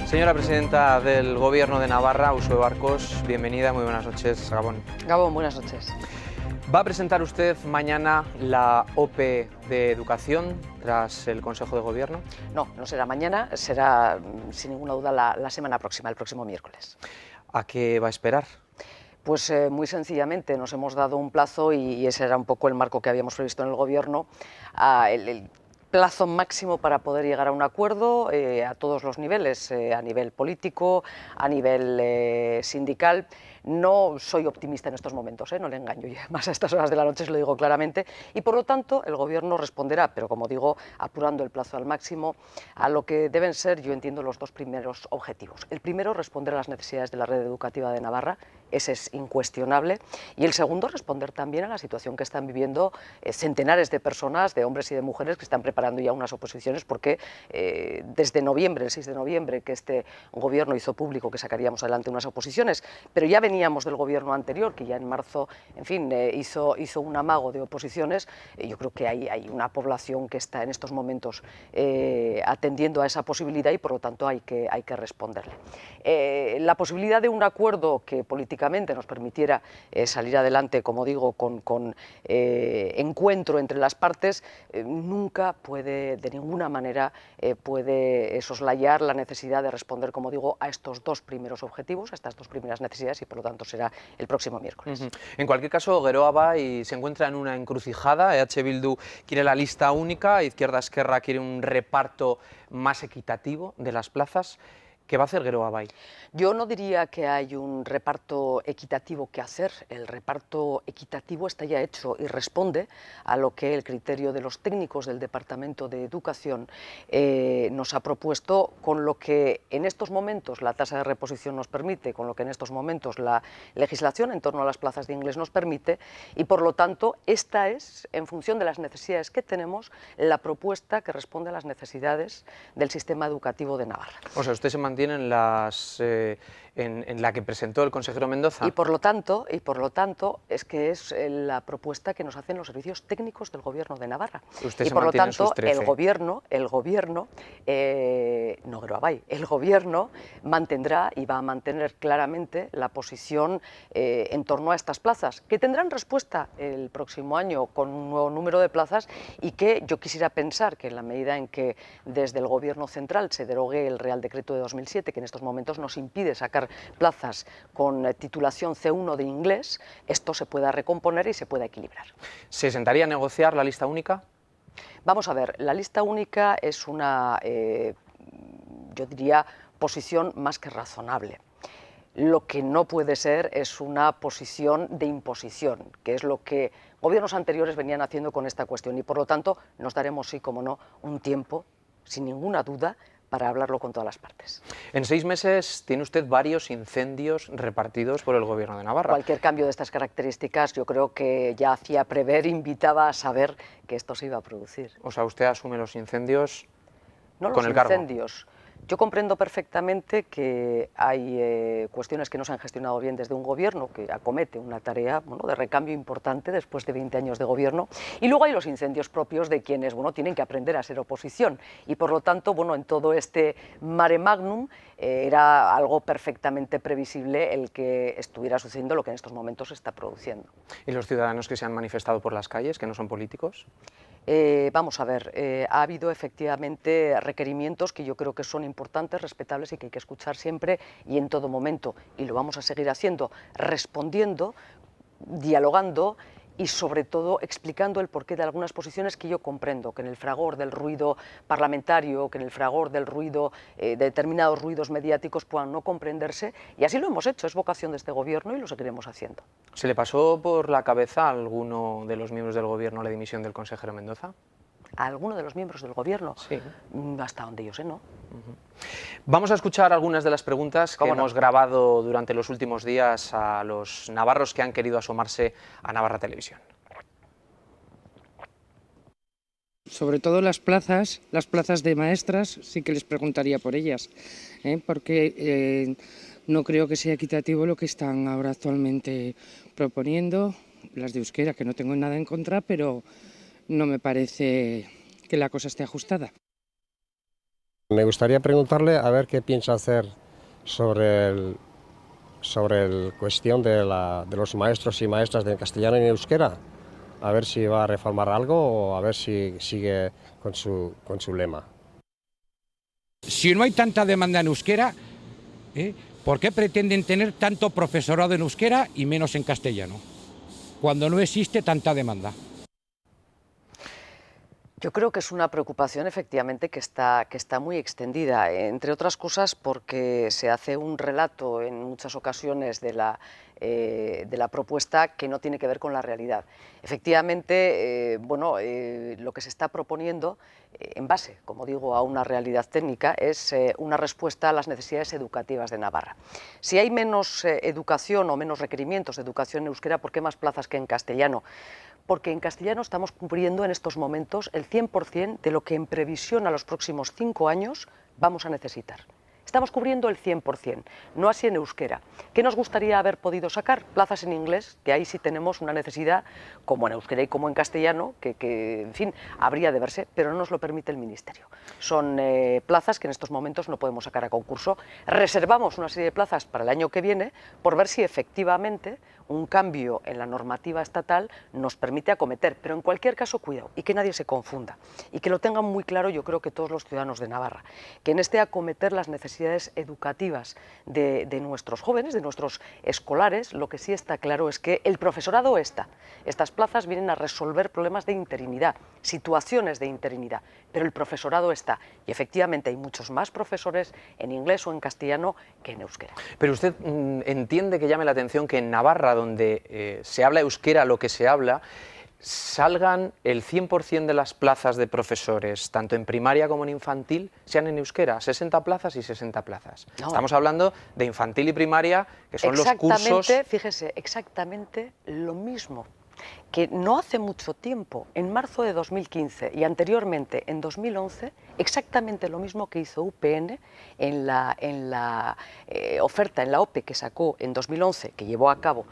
Señora presidenta del Gobierno de Navarra, Uxue Barkos, bienvenida, muy buenas noches, Gabón. Gabón, buenas noches. ¿Va a presentar usted mañana la OPE de Educación tras el Consejo de Gobierno? No, no será mañana, será sin ninguna duda la semana próxima, el próximo miércoles. ¿A qué va a esperar? Pues muy sencillamente nos hemos dado un plazo y ese era un poco el marco que habíamos previsto en el Gobierno, el plazo máximo para poder llegar a un acuerdo a todos los niveles, a nivel político, a nivel sindical. No soy optimista en estos momentos, no le engaño, y además a estas horas de la noche se lo digo claramente, y por lo tanto el Gobierno responderá, pero como digo, apurando el plazo al máximo, a lo que deben ser, yo entiendo, los dos primeros objetivos. El primero, responder a las necesidades de la red educativa de Navarra, ese es incuestionable, y el segundo, responder también a la situación que están viviendo centenares de personas, de hombres y de mujeres, que están preparando ya unas oposiciones, porque desde noviembre, el 6 de noviembre, que este Gobierno hizo público que sacaríamos adelante unas oposiciones, pero ya veníamos del Gobierno anterior, que ya en marzo, en fin, hizo un amago de oposiciones. Yo creo que hay una población que está en estos momentos atendiendo a esa posibilidad y por lo tanto hay que responderle. La posibilidad de un acuerdo que políticamente nos permitiera salir adelante, como digo, con encuentro entre las partes, nunca puede, de ninguna manera, puede soslayar la necesidad de responder, como digo, a estos dos primeros objetivos, a estas dos primeras necesidades, y por lo tanto será el próximo miércoles. En cualquier caso, Geroa va y se encuentra en una encrucijada. EH Bildu quiere la lista única, Izquierda Esquerra quiere un reparto más equitativo de las plazas. ¿Qué va a hacer Geroa Bai? Yo no diría que hay un reparto equitativo que hacer. El reparto equitativo está ya hecho y responde a lo que el criterio de los técnicos del Departamento de Educación nos ha propuesto, con lo que en estos momentos la tasa de reposición nos permite, con lo que en estos momentos la legislación en torno a las plazas de inglés nos permite, y por lo tanto esta es, en función de las necesidades que tenemos, la propuesta que responde a las necesidades del sistema educativo de Navarra. O sea, usted se mantiene en la que presentó el consejero Mendoza. Y por lo tanto, es que es la propuesta que nos hacen los servicios técnicos del Gobierno de Navarra. Usted y se por lo mantiene en tanto, sus 13. el Gobierno, no Geroa Bai, el Gobierno mantendrá y va a mantener claramente la posición en torno a estas plazas, que tendrán respuesta el próximo año con un nuevo número de plazas, y que yo quisiera pensar que en la medida en que desde el Gobierno central se derogue el Real Decreto de 2007, que en estos momentos nos impide sacar plazas con titulación C1 de inglés, esto se pueda recomponer y se pueda equilibrar. ¿Se sentaría a negociar la lista única? Vamos a ver, la lista única es una, yo diría, posición más que razonable. Lo que no puede ser es una posición de imposición, que es lo que gobiernos anteriores venían haciendo con esta cuestión, y por lo tanto nos daremos, sí, como no, un tiempo, sin ninguna duda, para hablarlo con todas las partes. En 6 meses tiene usted varios incendios repartidos por el Gobierno de Navarra. Cualquier cambio de estas características yo creo que ya hacía prever, invitaba a saber que esto se iba a producir. O sea, usted asume los incendios no con los el cargo. Incendios. Yo comprendo perfectamente que hay cuestiones que no se han gestionado bien desde un gobierno que acomete una tarea de recambio importante después de 20 años de gobierno, y luego hay los incendios propios de quienes tienen que aprender a ser oposición, y por lo tanto en todo este mare magnum era algo perfectamente previsible el que estuviera sucediendo lo que en estos momentos se está produciendo. ¿Y los ciudadanos que se han manifestado por las calles, que no son políticos? Vamos a ver, ha habido efectivamente requerimientos que yo creo que son importantes, respetables y que hay que escuchar siempre y en todo momento, y lo vamos a seguir haciendo, respondiendo, dialogando y sobre todo explicando el porqué de algunas posiciones que yo comprendo, que en el fragor del ruido parlamentario, que en el fragor del ruido de determinados ruidos mediáticos puedan no comprenderse, y así lo hemos hecho, es vocación de este gobierno y lo seguiremos haciendo. ¿Se le pasó por la cabeza a alguno de los miembros del gobierno la dimisión del consejero Mendoza? ¿A alguno de los miembros del gobierno? Sí. Hasta donde yo sé, no. Vamos a escuchar algunas de las preguntas que hemos grabado durante los últimos días a los navarros que han querido asomarse a Navarra Televisión. Sobre todo las plazas de maestras, sí que les preguntaría por ellas, porque no creo que sea equitativo lo que están ahora actualmente proponiendo, las de euskera, que no tengo nada en contra, pero no me parece que la cosa esté ajustada. Me gustaría preguntarle a ver qué piensa hacer sobre la cuestión de los maestros y maestras de castellano y euskera. A ver si va a reformar algo o a ver si sigue con su lema. Si no hay tanta demanda en euskera, ¿por qué pretenden tener tanto profesorado en euskera y menos en castellano? Cuando no existe tanta demanda. Yo creo que es una preocupación efectivamente que está muy extendida, entre otras cosas porque se hace un relato en muchas ocasiones de la propuesta que no tiene que ver con la realidad. Efectivamente, lo que se está proponiendo, en base, como digo, a una realidad técnica, es una respuesta a las necesidades educativas de Navarra. Si hay menos educación o menos requerimientos de educación en euskera, ¿por qué más plazas que en castellano? Porque en castellano estamos cubriendo en estos momentos el 100% de lo que en previsión a los próximos 5 años vamos a necesitar. Estamos cubriendo el 100%, no así en euskera. ¿Qué nos gustaría haber podido sacar? Plazas en inglés, que ahí sí tenemos una necesidad, como en euskera y como en castellano, que en fin, habría de verse, pero no nos lo permite el Ministerio. Son plazas que en estos momentos no podemos sacar a concurso. Reservamos una serie de plazas para el año que viene por ver si efectivamente un cambio en la normativa estatal nos permite acometer, pero en cualquier caso, cuidado, y que nadie se confunda, y que lo tengan muy claro yo creo que todos los ciudadanos de Navarra, que en este acometer las necesidades educativas de nuestros jóvenes, de nuestros escolares, lo que sí está claro es que el profesorado estas plazas vienen a resolver problemas de interinidad, situaciones de interinidad, pero el profesorado está, y efectivamente hay muchos más profesores en inglés o en castellano que en euskera. Pero usted entiende que llame la atención que en Navarra, donde se habla euskera lo que se habla, salgan el 100% de las plazas de profesores, tanto en primaria como en infantil, sean en euskera, 60 plazas y 60 plazas. No. Estamos hablando de infantil y primaria, que son los cursos... Fíjese, exactamente lo mismo que no hace mucho tiempo, en marzo de 2015 y anteriormente en 2011, exactamente lo mismo que hizo UPN en la oferta, en la OPE que sacó en 2011, que llevó a cabo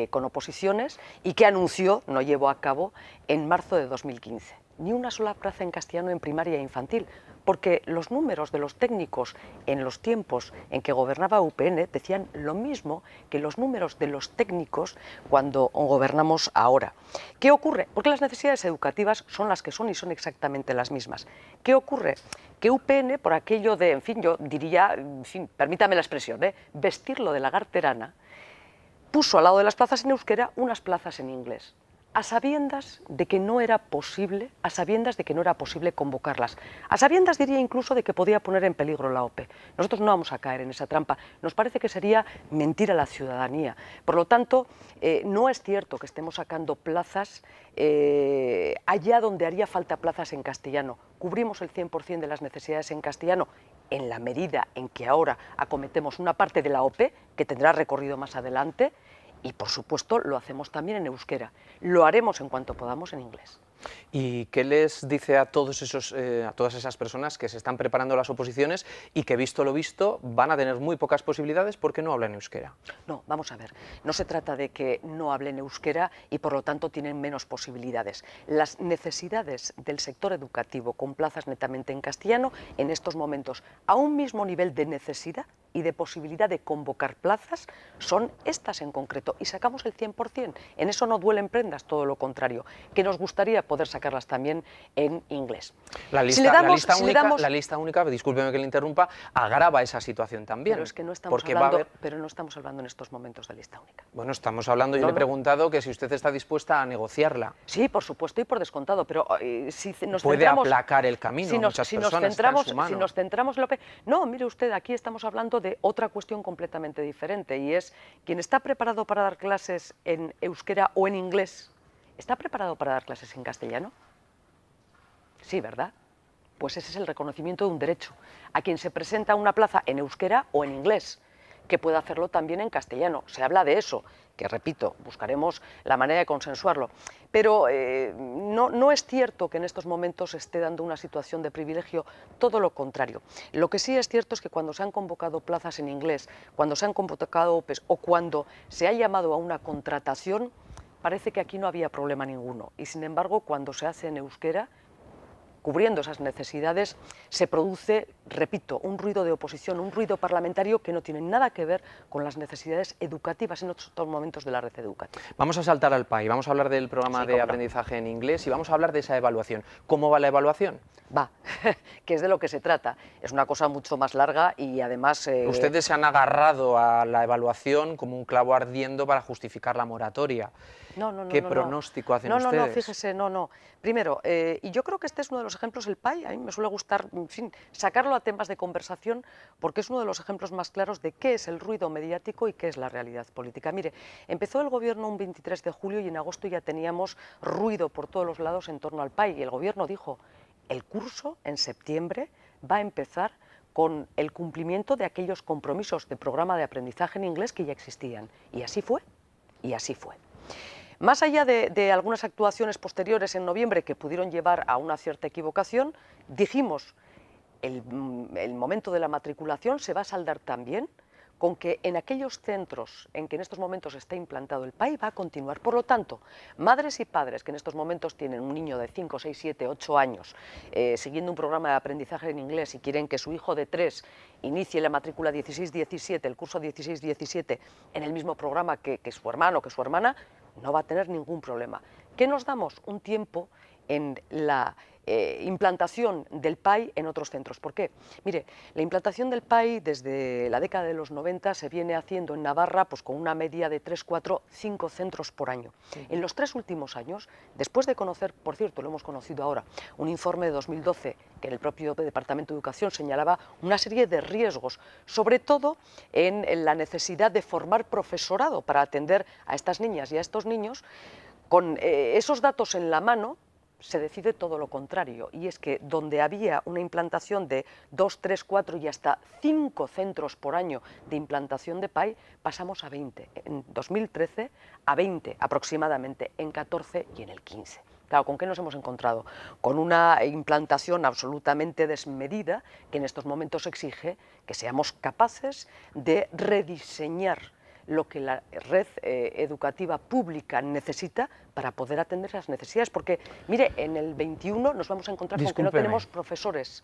con oposiciones y que anunció, no llevó a cabo, en marzo de 2015. Ni una sola plaza en castellano en primaria e infantil, porque los números de los técnicos en los tiempos en que gobernaba UPN decían lo mismo que los números de los técnicos cuando gobernamos ahora. ¿Qué ocurre? Porque las necesidades educativas son las que son y son exactamente las mismas. ¿Qué ocurre? Que UPN, por aquello de, en fin, yo diría, en fin, permítame la expresión, vestirlo de lagarterana, puso al lado de las plazas en euskera unas plazas en inglés, a sabiendas de que no era posible, convocarlas, a sabiendas diría incluso de que podía poner en peligro la OPE. Nosotros no vamos a caer en esa trampa, nos parece que sería mentir a la ciudadanía. Por lo tanto, no es cierto que estemos sacando plazas allá donde haría falta plazas en castellano. Cubrimos el 100% de las necesidades en castellano en la medida en que ahora acometemos una parte de la OPE, que tendrá recorrido más adelante, y por supuesto lo hacemos también en euskera. Lo haremos en cuanto podamos en inglés. ¿Y qué les dice a todas esas personas que se están preparando las oposiciones y que, visto lo visto, van a tener muy pocas posibilidades porque no hablan euskera? No, vamos a ver, no se trata de que no hablen euskera y por lo tanto tienen menos posibilidades. Las necesidades del sector educativo con plazas netamente en castellano, en estos momentos, a un mismo nivel de necesidad y de posibilidad de convocar plazas, son estas en concreto, y sacamos el 100%. En eso no duelen prendas, todo lo contrario, que nos gustaría poder sacarlas también en inglés. La lista única, discúlpeme que le interrumpa, agrava esa situación también. Pero es que no estamos hablando en estos momentos de lista única. Bueno, estamos hablando, yo le he preguntado que si usted está dispuesta a negociarla. Sí, por supuesto y por descontado, pero si nos puede centramos... aplacar el camino a muchas personas, si nos centramos en lo que... No, mire usted, aquí estamos hablando de otra cuestión completamente diferente, y es quien está preparado para dar clases en euskera o en inglés, ¿está preparado para dar clases en castellano? Sí, ¿verdad? Pues ese es el reconocimiento de un derecho. A quien se presenta una plaza en euskera o en inglés, que pueda hacerlo también en castellano. Se habla de eso, que repito, buscaremos la manera de consensuarlo. Pero no es cierto que en estos momentos se esté dando una situación de privilegio, todo lo contrario. Lo que sí es cierto es que cuando se han convocado plazas en inglés, cuando se han convocado OPEs o cuando se ha llamado a una contratación, parece que aquí no había problema ninguno. Y sin embargo, cuando se hace en euskera, cubriendo esas necesidades, se produce, repito, un ruido de oposición, un ruido parlamentario que no tiene nada que ver con las necesidades educativas en otros momentos de la red educativa. Vamos a saltar al PAI, vamos a hablar del programa de aprendizaje en inglés y vamos a hablar de esa evaluación. ¿Cómo va la evaluación? Va, que es de lo que se trata. Es una cosa mucho más larga y además... Ustedes se han agarrado a la evaluación como un clavo ardiendo para justificar la moratoria. ¿Qué pronóstico hacen ustedes? No, fíjese, no. Primero, y yo creo que este es uno de los ejemplos, el PAI, a mí me suele gustar, en fin, sacarlo a temas de conversación, porque es uno de los ejemplos más claros de qué es el ruido mediático y qué es la realidad política. Mire, empezó el gobierno un 23 de julio y en agosto ya teníamos ruido por todos los lados en torno al PAI, y el gobierno dijo, el curso en septiembre va a empezar con el cumplimiento de aquellos compromisos de programa de aprendizaje en inglés que ya existían. Y así fue, y así fue. Más allá de algunas actuaciones posteriores en noviembre que pudieron llevar a una cierta equivocación, dijimos, el momento de la matriculación se va a saldar también con que en aquellos centros en que en estos momentos está implantado el PAI va a continuar. Por lo tanto, madres y padres que en estos momentos tienen un niño de 5, 6, 7, 8 años siguiendo un programa de aprendizaje en inglés y quieren que su hijo de 3 inicie la matrícula 16-17, el curso 16-17 en el mismo programa que su hermano o que su hermana, no va a tener ningún problema. ¿Qué nos damos? Un tiempo en la implantación del PAI en otros centros. ¿Por qué? Mire, la implantación del PAI desde la década de los 90 se viene haciendo en Navarra pues, con una media de 3, 4, 5 centros por año. Sí. En los 3 últimos años, después de conocer, por cierto, lo hemos conocido ahora, un informe de 2012 que en el propio Departamento de Educación señalaba una serie de riesgos, sobre todo en la necesidad de formar profesorado para atender a estas niñas y a estos niños, con esos datos en la mano, se decide todo lo contrario, y es que donde había una implantación de 2, 3, 4 y hasta 5 centros por año de implantación de PAI, pasamos a 20, en 2013 a 20 aproximadamente, en 14 y en el 15. Claro, ¿con qué nos hemos encontrado? Con una implantación absolutamente desmedida que en estos momentos exige que seamos capaces de rediseñar lo que la red educativa pública necesita para poder atender las necesidades. Porque, mire, en el 21 nos vamos a encontrar con que no tenemos profesores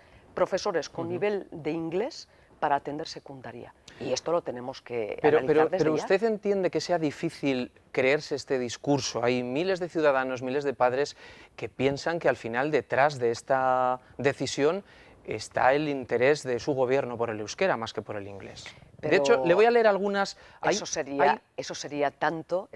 con nivel de inglés para atender secundaria. Y esto lo tenemos que analizar desde pero ya. ¿Usted entiende que sea difícil creerse este discurso? Hay miles de ciudadanos, miles de padres que piensan que al final detrás de esta decisión está el interés de su gobierno por el euskera más que por el inglés. Pero de hecho, le voy a leer algunas... Eso sería tanto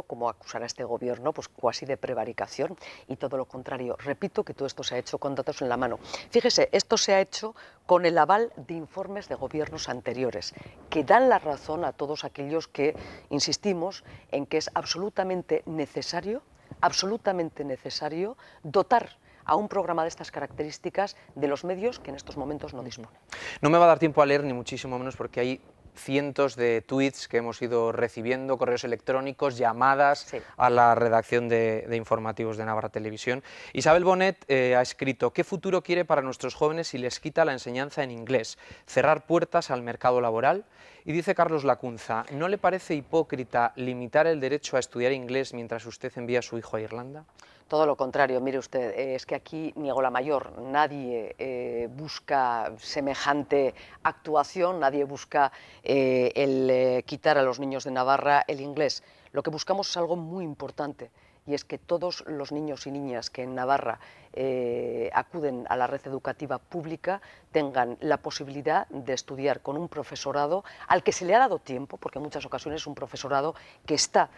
como acusar a este gobierno pues cuasi de prevaricación, y todo lo contrario. Repito que todo esto se ha hecho con datos en la mano. Fíjese, esto se ha hecho con el aval de informes de gobiernos anteriores, que dan la razón a todos aquellos que insistimos en que es absolutamente necesario dotar a un programa de estas características de los medios que en estos momentos no dispone. No me va a dar tiempo a leer, ni muchísimo menos, porque hay cientos de tweets que hemos ido recibiendo, correos electrónicos, llamadas a la redacción de informativos de Navarra Televisión. Isabel Bonet ha escrito: ¿qué futuro quiere para nuestros jóvenes si les quita la enseñanza en inglés? ¿Cerrar puertas al mercado laboral? Y dice Carlos Lacunza: ¿no le parece hipócrita limitar el derecho a estudiar inglés mientras usted envía a su hijo a Irlanda? Todo lo contrario, mire usted, es que aquí niego la mayor, nadie busca semejante actuación, nadie busca quitar a los niños de Navarra el inglés. Lo que buscamos es algo muy importante, y es que todos los niños y niñas que en Navarra acuden a la red educativa pública tengan la posibilidad de estudiar con un profesorado al que se le ha dado tiempo, porque en muchas ocasiones es un profesorado que está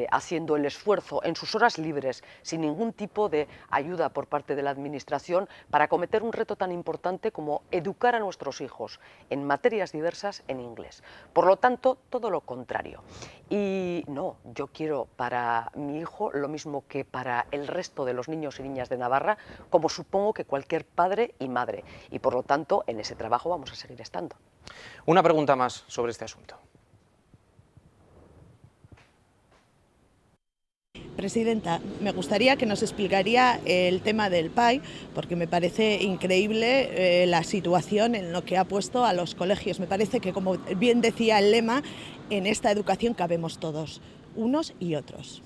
haciendo el esfuerzo en sus horas libres, sin ningún tipo de ayuda por parte de la administración, para acometer un reto tan importante como educar a nuestros hijos en materias diversas en inglés. Por lo tanto, todo lo contrario. Y no, yo quiero para mi hijo lo mismo que para el resto de los niños y niñas de Navarra, como supongo que cualquier padre y madre, y por lo tanto en ese trabajo vamos a seguir estando. Una pregunta más sobre este asunto. Presidenta, me gustaría que nos explicaría el tema del PAI, porque me parece increíble la situación en lo que ha puesto a los colegios. Me parece que, como bien decía el lema, en esta educación cabemos todos, unos y otros.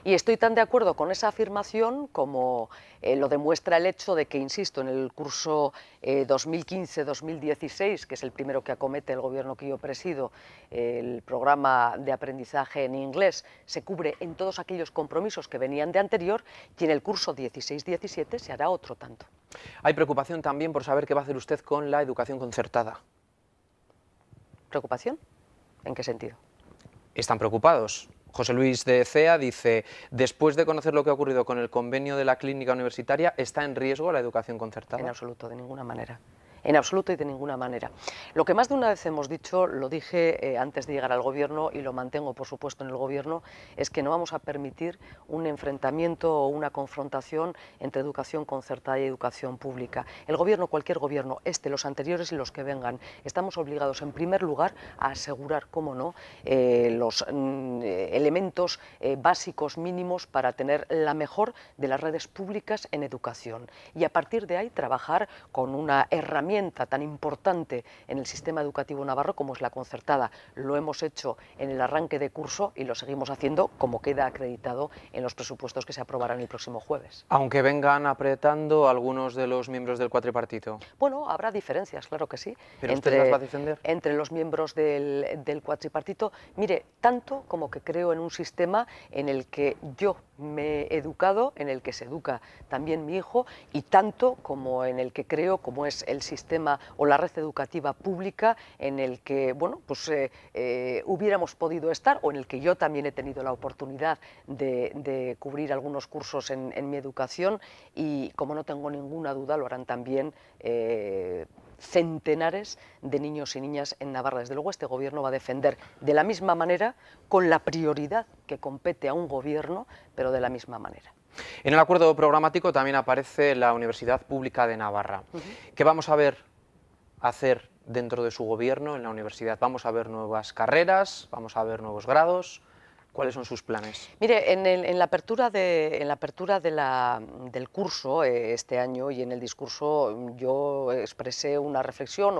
Y estoy tan de acuerdo con esa afirmación como lo demuestra el hecho de que, insisto, en el curso 2015-2016, que es el primero que acomete el gobierno que yo presido, el programa de aprendizaje en inglés se cubre en todos aquellos compromisos que venían de anterior, y en el curso 16-17 se hará otro tanto. Hay preocupación también por saber qué va a hacer usted con la educación concertada. ¿Preocupación? ¿En qué sentido? Están preocupados. José Luis de Cea dice, después de conocer lo que ha ocurrido con el convenio de la clínica universitaria, ¿está en riesgo la educación concertada? En absoluto, de ninguna manera. En absoluto y de ninguna manera. Lo que más de una vez hemos dicho, lo dije antes de llegar al Gobierno y lo mantengo, por supuesto, en el Gobierno, es que no vamos a permitir un enfrentamiento o una confrontación entre educación concertada y educación pública. El Gobierno, cualquier Gobierno, los anteriores y los que vengan, estamos obligados, en primer lugar, a asegurar, cómo no, los elementos básicos mínimos para tener la mejor de las redes públicas en educación. Y a partir de ahí trabajar con una herramienta tan importante en el sistema educativo navarro como es la concertada. Lo hemos hecho en el arranque de curso y lo seguimos haciendo como queda acreditado en los presupuestos que se aprobarán el próximo jueves. Aunque vengan apretando algunos de los miembros del cuatripartito. Bueno, habrá diferencias, claro que sí. ¿Pero usted las va a defender? Entre los miembros del cuatripartito, mire, tanto como que creo en un sistema en el que yo me he educado, en el que se educa también mi hijo, y tanto como en el que creo, como es el sistema o la red educativa pública, en el que, bueno, pues hubiéramos podido estar, o en el que yo también he tenido la oportunidad de cubrir algunos cursos en mi educación, y como no tengo ninguna duda, lo harán también centenares de niños y niñas en Navarra. Desde luego este gobierno va a defender de la misma manera, con la prioridad que compete a un gobierno, pero de la misma manera. En el acuerdo programático también aparece la Universidad Pública de Navarra. ¿Qué vamos a ver hacer dentro de su gobierno en la universidad? ¿Vamos a ver nuevas carreras? ¿Vamos a ver nuevos grados? ¿Cuáles son sus planes? Mire, en la apertura del curso este año y en el discurso yo expresé una reflexión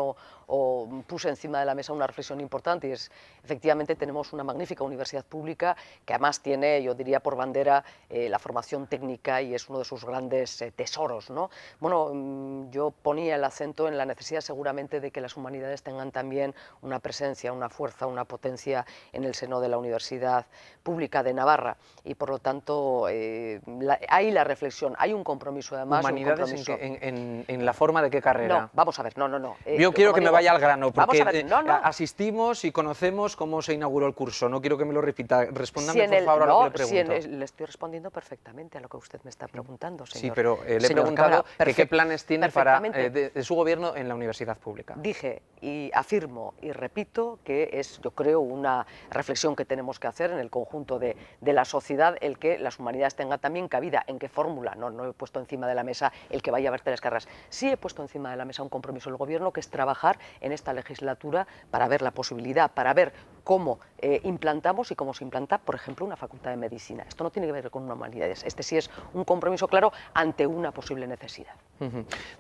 o puse encima de la mesa una reflexión importante, y es, efectivamente tenemos una magnífica universidad pública que además tiene, yo diría, por bandera la formación técnica, y es uno de sus grandes tesoros, ¿no? Bueno, yo ponía el acento en la necesidad seguramente de que las humanidades tengan también una presencia, una fuerza, una potencia en el seno de la Universidad Pública de Navarra, y por lo tanto hay la reflexión, hay un compromiso además. ¿Humanidades un compromiso. en la forma de qué carrera? No, vamos a ver, no. Yo quiero que me vaya al grano, porque ver, asistimos y conocemos cómo se inauguró el curso, no quiero que me lo repita, respóndame por favor a lo que le pregunto. Le estoy respondiendo perfectamente a lo que usted me está preguntando, señor. Sí, pero le he señor preguntado Cámara, qué planes tiene para de su gobierno en la universidad pública. Dije y afirmo y repito que es, yo creo, una reflexión que tenemos que hacer en el conjunto de la sociedad, el que las humanidades tengan también cabida. ¿En qué fórmula? No he puesto encima de la mesa el que vaya a verte las carreras. Sí he puesto encima de la mesa un compromiso del gobierno, que es trabajar en esta legislatura para ver la posibilidad, para ver cómo implantamos y cómo se implanta, por ejemplo, una facultad de medicina. Esto no tiene que ver con una humanidades. Este sí es un compromiso claro ante una posible necesidad.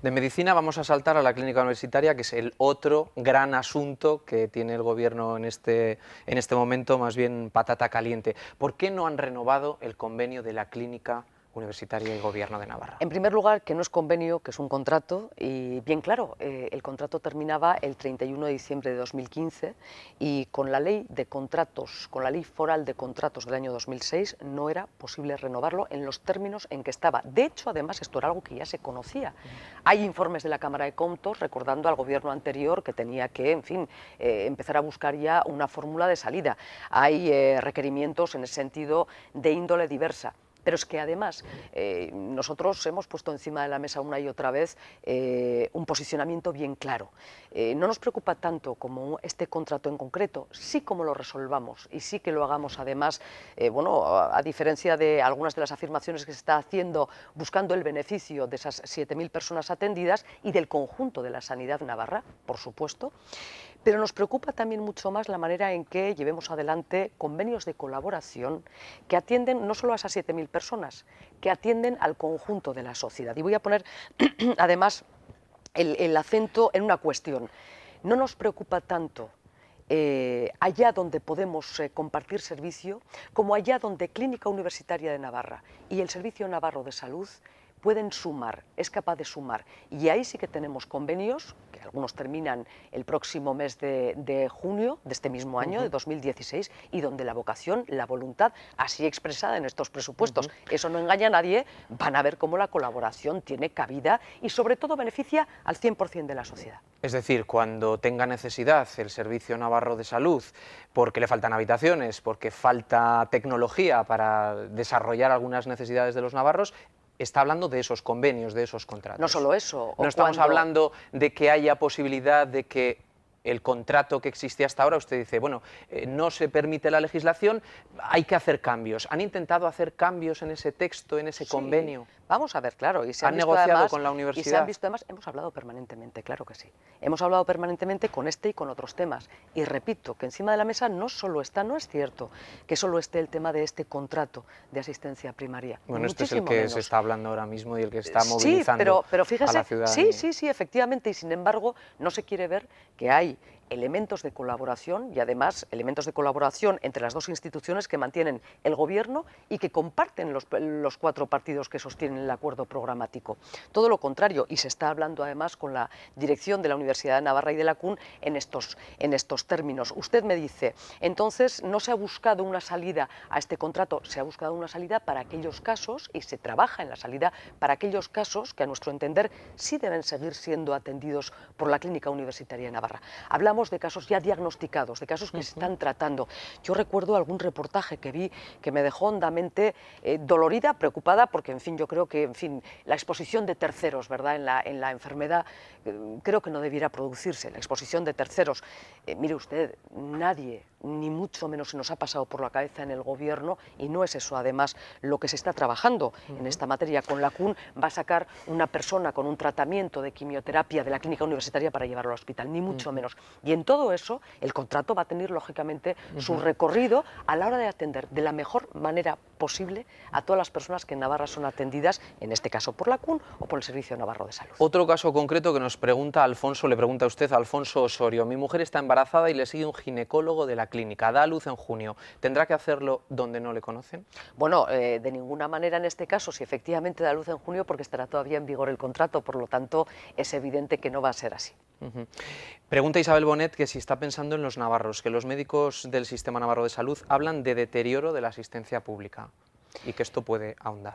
De medicina vamos a saltar a la clínica universitaria, que es el otro gran asunto que tiene el gobierno en este momento, más bien patata caliente. ¿Por qué no han renovado el convenio de la clínica universitaria y gobierno de Navarra? En primer lugar, que no es convenio, que es un contrato, y bien claro, el contrato terminaba el 31 de diciembre de 2015, y con la ley de contratos, con la ley foral de contratos del año 2006, no era posible renovarlo en los términos en que estaba. De hecho, además, esto era algo que ya se conocía. Hay informes de la Cámara de Comptos recordando al gobierno anterior que tenía que, en fin, empezar a buscar ya una fórmula de salida. Hay requerimientos en el sentido de índole diversa. Pero es que además nosotros hemos puesto encima de la mesa una y otra vez un posicionamiento bien claro. No nos preocupa tanto como este contrato en concreto, sí como lo resolvamos y sí que lo hagamos además, a diferencia de algunas de las afirmaciones que se está haciendo buscando el beneficio de esas 7.000 personas atendidas y del conjunto de la sanidad navarra, por supuesto. Pero nos preocupa también mucho más la manera en que llevemos adelante convenios de colaboración que atienden no solo a esas 7.000 personas, que atienden al conjunto de la sociedad. Y voy a poner además el acento en una cuestión. No nos preocupa tanto allá donde podemos compartir servicio, como allá donde Clínica Universitaria de Navarra y el Servicio Navarro de Salud pueden sumar, es capaz de sumar. Y ahí sí que tenemos convenios, que algunos terminan el próximo mes de junio de este mismo año, de 2016, y donde la vocación, la voluntad, así expresada en estos presupuestos, eso no engaña a nadie, van a ver cómo la colaboración tiene cabida y sobre todo beneficia al 100% de la sociedad. Es decir, cuando tenga necesidad el Servicio Navarro de Salud, porque le faltan habitaciones, porque falta tecnología para desarrollar algunas necesidades de los navarros, está hablando de esos convenios, de esos contratos. No solo eso. No estamos hablando de que haya posibilidad de que el contrato que existe hasta ahora, usted dice, bueno, no se permite la legislación, hay que hacer cambios. ¿Han intentado hacer cambios en ese texto, en ese convenio? Vamos a ver, claro. Y se ¿Han negociado además, con la universidad? Y se han visto además, hemos hablado permanentemente, claro que sí. Hemos hablado permanentemente con este y con otros temas. Y repito, que encima de la mesa no solo está, no es cierto que solo esté el tema de este contrato de asistencia primaria. Bueno, este es el que se está hablando ahora mismo y el que está movilizando pero fíjese, a la ciudadanía. Sí, efectivamente, y sin embargo no se quiere ver que hay elementos de colaboración y además elementos de colaboración entre las dos instituciones que mantienen el gobierno y que comparten los cuatro partidos que sostienen el acuerdo programático. Todo lo contrario, y se está hablando además con la dirección de la Universidad de Navarra y de la CUN en estos términos. Usted me dice, entonces no se ha buscado una salida a este contrato, se ha buscado una salida para aquellos casos y se trabaja en la salida para aquellos casos que a nuestro entender sí deben seguir siendo atendidos por la Clínica Universitaria de Navarra. Hablamos de casos ya diagnosticados, de casos que se están tratando. Yo recuerdo algún reportaje que vi que me dejó hondamente dolorida, preocupada, porque en fin, yo creo que la exposición de terceros, ¿verdad?, en la enfermedad, creo que no debiera producirse, la exposición de terceros. Mire usted, nadie, ni mucho menos se nos ha pasado por la cabeza en el gobierno, y no es eso además lo que se está trabajando en esta materia. Con la CUN va a sacar una persona con un tratamiento de quimioterapia de la Clínica Universitaria para llevarlo al hospital, ni mucho menos. Y en todo eso, el contrato va a tener lógicamente su recorrido a la hora de atender de la mejor manera posible a todas las personas que en Navarra son atendidas, en este caso por la CUN o por el Servicio Navarro de Salud. Otro caso concreto que nos pregunta Alfonso, le pregunta a usted, Alfonso Osorio. Mi mujer está embarazada y le sigue un ginecólogo de la clínica, da a luz en junio. ¿Tendrá que hacerlo donde no le conocen? Bueno, de ninguna manera en este caso, si efectivamente da a luz en junio, porque estará todavía en vigor el contrato, por lo tanto es evidente que no va a ser así. Pregunta Isabel Bonet que si está pensando en los navarros, que los médicos del Sistema Navarro de Salud hablan de deterioro de la asistencia pública y que esto puede ahondar.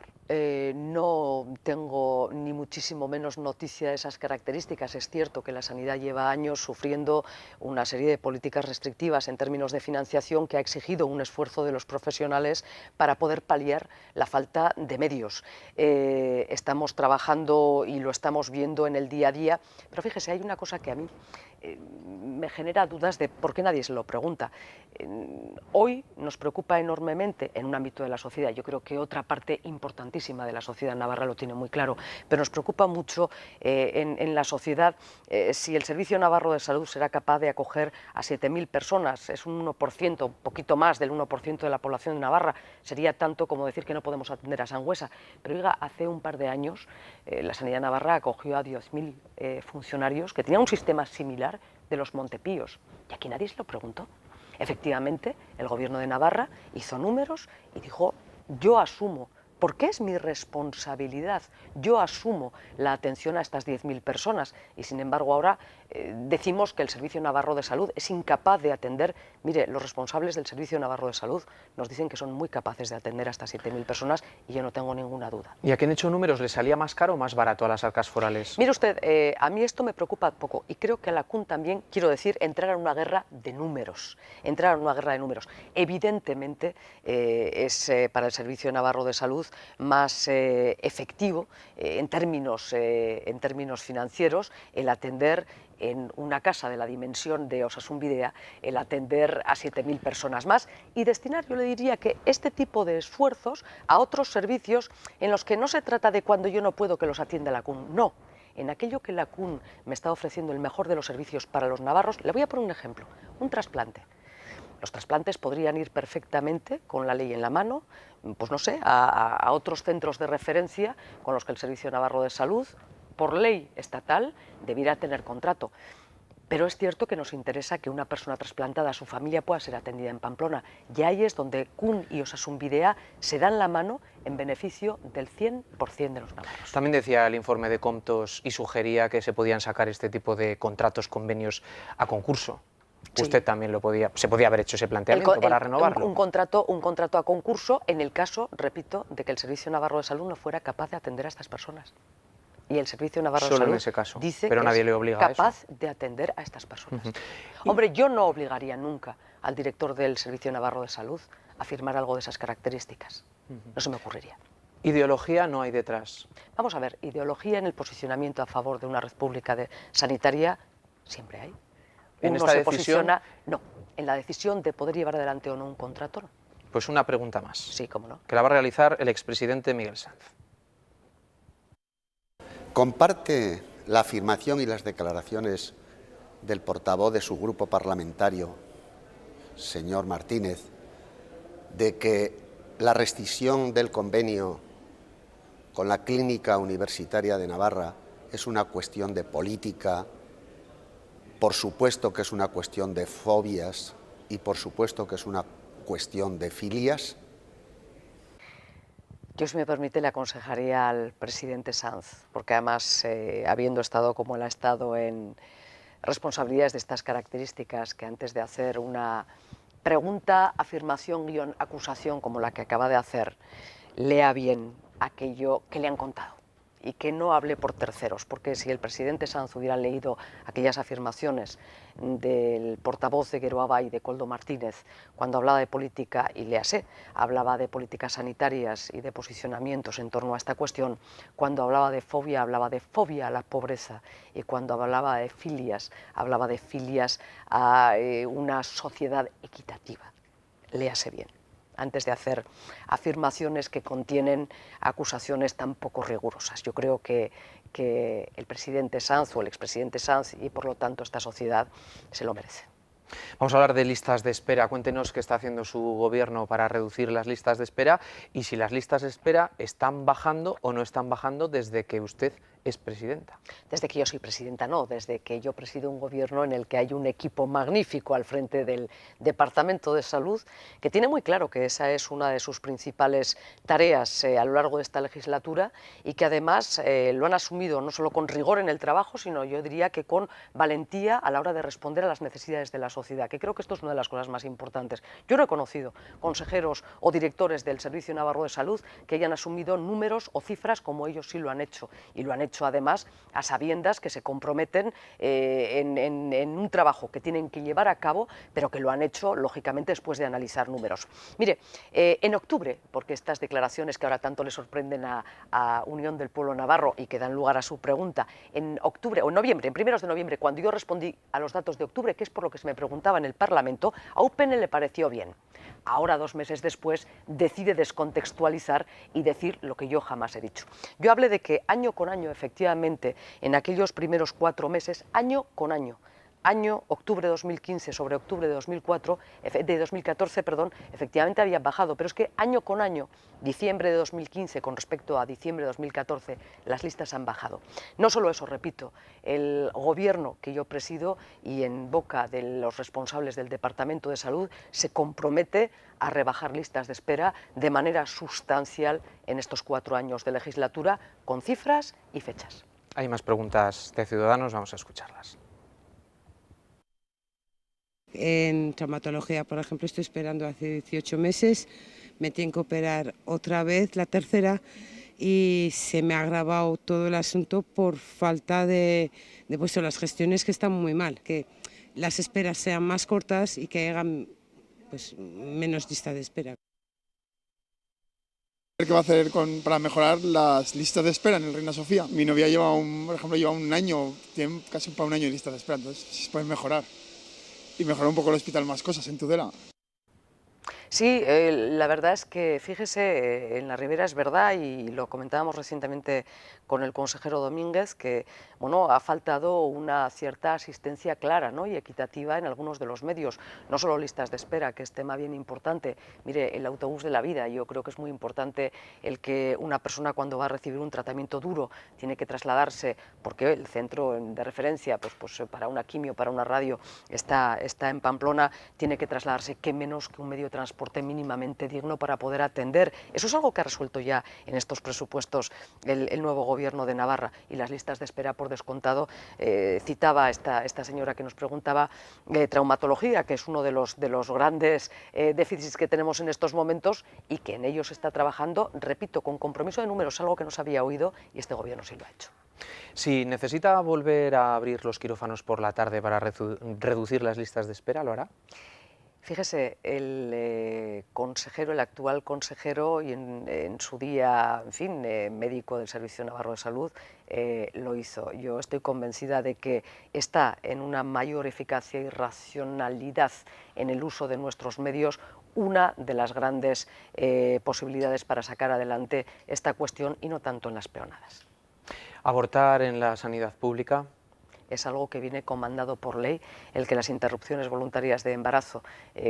No tengo ni muchísimo menos noticia de esas características. Es cierto que la sanidad lleva años sufriendo una serie de políticas restrictivas en términos de financiación que ha exigido un esfuerzo de los profesionales para poder paliar la falta de medios. Estamos trabajando y lo estamos viendo en el día a día, pero fíjese, hay una cosa que a mí me genera dudas de por qué nadie se lo pregunta. Hoy nos preocupa enormemente en un ámbito de la sociedad, yo creo que otra parte importantísima de la sociedad navarra lo tiene muy claro, pero nos preocupa mucho en la sociedad si el Servicio Navarro de Salud será capaz de acoger a 7.000 personas, es un 1%, un poquito más del 1% de la población de Navarra, sería tanto como decir que no podemos atender a Sangüesa, pero oiga, hace un par de años la sanidad navarra acogió a 10.000 funcionarios que tenían un sistema similar de los Montepíos, y aquí nadie se lo preguntó. Efectivamente, el gobierno de Navarra hizo números y dijo, yo asumo, porque es mi responsabilidad, yo asumo la atención a estas 10.000 personas y sin embargo ahora decimos que el Servicio Navarro de Salud es incapaz de atender. Mire, los responsables del Servicio Navarro de Salud nos dicen que son muy capaces de atender a estas 7.000 personas y yo no tengo ninguna duda. ¿Y a qué han hecho números? ¿Le salía más caro o más barato a las arcas forales? Mire usted, a mí esto me preocupa poco y creo que a la CUN también, quiero decir, entrar en una guerra de números. Evidentemente es para el Servicio Navarro de Salud más efectivo en términos financieros el atender en una casa de la dimensión de Osasun Bidea, el atender a 7.000 personas más y destinar, yo le diría que este tipo de esfuerzos a otros servicios en los que no se trata de cuando yo no puedo que los atienda la CUN, no. En aquello que la CUN me está ofreciendo el mejor de los servicios para los navarros, le voy a poner un ejemplo, un trasplante. Los trasplantes podrían ir perfectamente con la ley en la mano, pues no sé, a otros centros de referencia con los que el Servicio Navarro de Salud, por ley estatal, debiera tener contrato. Pero es cierto que nos interesa que una persona trasplantada, su familia, pueda ser atendida en Pamplona. Y ahí es donde CUN y Osasun Bidea se dan la mano en beneficio del 100% de los navarros. También decía el informe de Comptos y sugería que se podían sacar este tipo de contratos, convenios a concurso. Sí. Usted también se podía haber hecho ese planteamiento para renovarlo. Un contrato a concurso en el caso, repito, de que el Servicio Navarro de Salud no fuera capaz de atender a estas personas. Y el Servicio Navarro de Solo Salud en ese caso, dice pero que nadie es le obliga a eso. capaz de atender a estas personas. Hombre, yo no obligaría nunca al director del Servicio Navarro de Salud a firmar algo de esas características. No se me ocurriría. Ideología no hay detrás. Vamos a ver, ideología en el posicionamiento a favor de una red pública sanitaria siempre hay. En Uno esta se decisión, posiciona, no, en la decisión de poder llevar adelante o no un contrato, no. Pues una pregunta más, Sí, cómo no. que la va a realizar el expresidente Miguel Sanz. ¿Comparte la afirmación y las declaraciones del portavoz de su grupo parlamentario, señor Martínez, de que la rescisión del convenio con la Clínica Universitaria de Navarra es una cuestión de política, por supuesto que es una cuestión de fobias y por supuesto que es una cuestión de filias? Yo, si me permite, le aconsejaría al presidente Sanz, porque además, habiendo estado como él ha estado en responsabilidades de estas características, que antes de hacer una pregunta, afirmación, guión, acusación como la que acaba de hacer, lea bien aquello que le han contado y que no hable por terceros, porque si el presidente Sanz hubiera leído aquellas afirmaciones del portavoz de Geroaba y de Koldo Martínez cuando hablaba de política, y léase, hablaba de políticas sanitarias y de posicionamientos en torno a esta cuestión, cuando hablaba de fobia a la pobreza, y cuando hablaba de filias, hablaba de filias a una sociedad equitativa. Léase bien antes de hacer afirmaciones que contienen acusaciones tan poco rigurosas. Yo creo que el presidente Sanz o el expresidente Sanz, y por lo tanto esta sociedad, se lo merece. Vamos a hablar de listas de espera. Cuéntenos qué está haciendo su gobierno para reducir las listas de espera y si las listas de espera están bajando o no están bajando desde que usted es presidenta. Desde que yo soy presidenta, no, desde que yo presido un gobierno en el que hay un equipo magnífico al frente del Departamento de Salud, que tiene muy claro que esa es una de sus principales tareas a lo largo de esta legislatura, y que además lo han asumido no solo con rigor en el trabajo, sino yo diría que con valentía a la hora de responder a las necesidades de la sociedad, que creo que esto es una de las cosas más importantes. Yo no he conocido consejeros o directores del Servicio Navarro de Salud que hayan asumido números o cifras como ellos sí lo han hecho, y lo han hecho además a sabiendas que se comprometen en un trabajo que tienen que llevar a cabo, pero que lo han hecho lógicamente después de analizar números. Mire, en octubre, porque estas declaraciones que ahora tanto le sorprenden a Unión del Pueblo Navarro y que dan lugar a su pregunta, en octubre o en noviembre, en primeros de noviembre, cuando yo respondí a los datos de octubre, que es por lo que se me preguntaba en el Parlamento, a UPN le pareció bien. Ahora, 2 meses después, decide descontextualizar y decir lo que yo jamás he dicho. Yo hablé de que año con año, efectivamente, en aquellos primeros 4 meses, año con año, octubre de 2015 sobre octubre de 2014, efectivamente había bajado, pero es que año con año, diciembre de 2015 con respecto a diciembre de 2014, las listas han bajado. No solo eso, repito, el gobierno que yo presido y en boca de los responsables del Departamento de Salud se compromete a rebajar listas de espera de manera sustancial en estos 4 años de legislatura, con cifras y fechas. Hay más preguntas de ciudadanos, vamos a escucharlas. En traumatología, por ejemplo, estoy esperando hace 18 meses, me tienen que operar otra vez, la tercera, y se me ha agravado todo el asunto por falta de pues, las gestiones que están muy mal, que las esperas sean más cortas y que hagan pues, menos lista de espera. ¿Qué va a hacer para mejorar las listas de espera en el Reina Sofía? Mi novia por ejemplo, lleva un año, tiene casi para un año de lista de espera, entonces si se puede mejorar. Y mejorar un poco el hospital, más cosas en Tudela. Sí, la verdad es que, fíjese, en la Ribera es verdad, y lo comentábamos recientemente con el consejero Domínguez, que bueno, ha faltado una cierta asistencia clara, ¿no?, y equitativa en algunos de los medios, no solo listas de espera, que es tema bien importante. Mire, el autobús de la vida, yo creo que es muy importante el que una persona, cuando va a recibir un tratamiento duro, tiene que trasladarse, porque el centro de referencia pues para una quimio, para una radio, está en Pamplona, tiene que trasladarse, qué menos que un medio de transporte mínimamente digno para poder atender. Eso es algo que ha resuelto ya en estos presupuestos el nuevo gobierno de Navarra, y las listas de espera, por descontado. Citaba esta señora que nos preguntaba traumatología, que es uno de los grandes déficits que tenemos en estos momentos, y que en ellos se está trabajando, repito, con compromiso de números, algo que no se había oído, y este gobierno sí lo ha hecho. Si necesita volver a abrir los quirófanos por la tarde para reducir las listas de espera, ¿lo hará? Fíjese, el actual consejero, y en su día, en fin, médico del Servicio Navarro de Salud, lo hizo. Yo estoy convencida de que está en una mayor eficacia y racionalidad en el uso de nuestros medios una de las grandes posibilidades para sacar adelante esta cuestión, y no tanto en las peonadas. ¿Abortar en la sanidad pública? Es algo que viene comandado por ley, el que las interrupciones voluntarias de embarazo,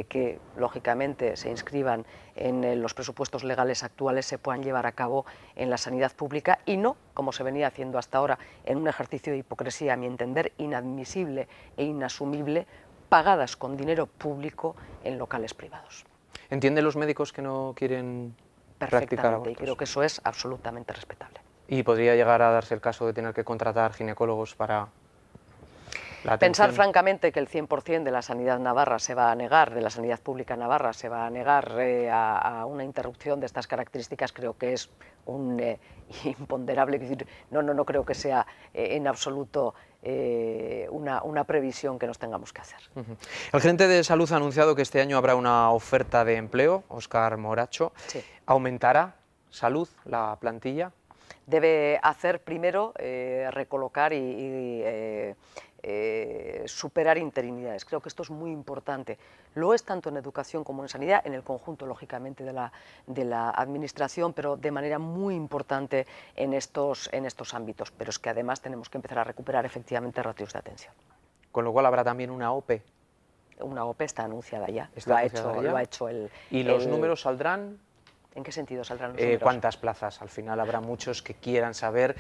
que lógicamente se inscriban en los presupuestos legales actuales, se puedan llevar a cabo en la sanidad pública, y no, como se venía haciendo hasta ahora, en un ejercicio de hipocresía, a mi entender, inadmisible e inasumible, pagadas con dinero público en locales privados. ¿Entiende los médicos que no quieren practicar abortos? Perfectamente, y creo que eso es absolutamente respetable. ¿Y podría llegar a darse el caso de tener que contratar ginecólogos para la atención? Pensar francamente que el 100% de la sanidad navarra se va a negar, de la sanidad pública navarra se va a negar a una interrupción de estas características, creo que es un imponderable. Es decir, no creo que sea en absoluto una previsión que nos tengamos que hacer. El gerente de Salud ha anunciado que este año habrá una oferta de empleo, Óscar Moracho. Sí. ¿Aumentará Salud la plantilla? Debe hacer primero recolocar y superar interinidades. Creo que esto es muy importante. Lo es tanto en educación como en sanidad, en el conjunto, lógicamente, de la administración, pero de manera muy importante en estos ámbitos. Pero es que además tenemos que empezar a recuperar efectivamente ratios de atención. Con lo cual habrá también una OPE. Una OPE está anunciada ya. Lo ha hecho el... ¿Y los números saldrán? ¿En qué sentido saldrán los números? ¿Cuántas plazas? Al final habrá muchos que quieran saber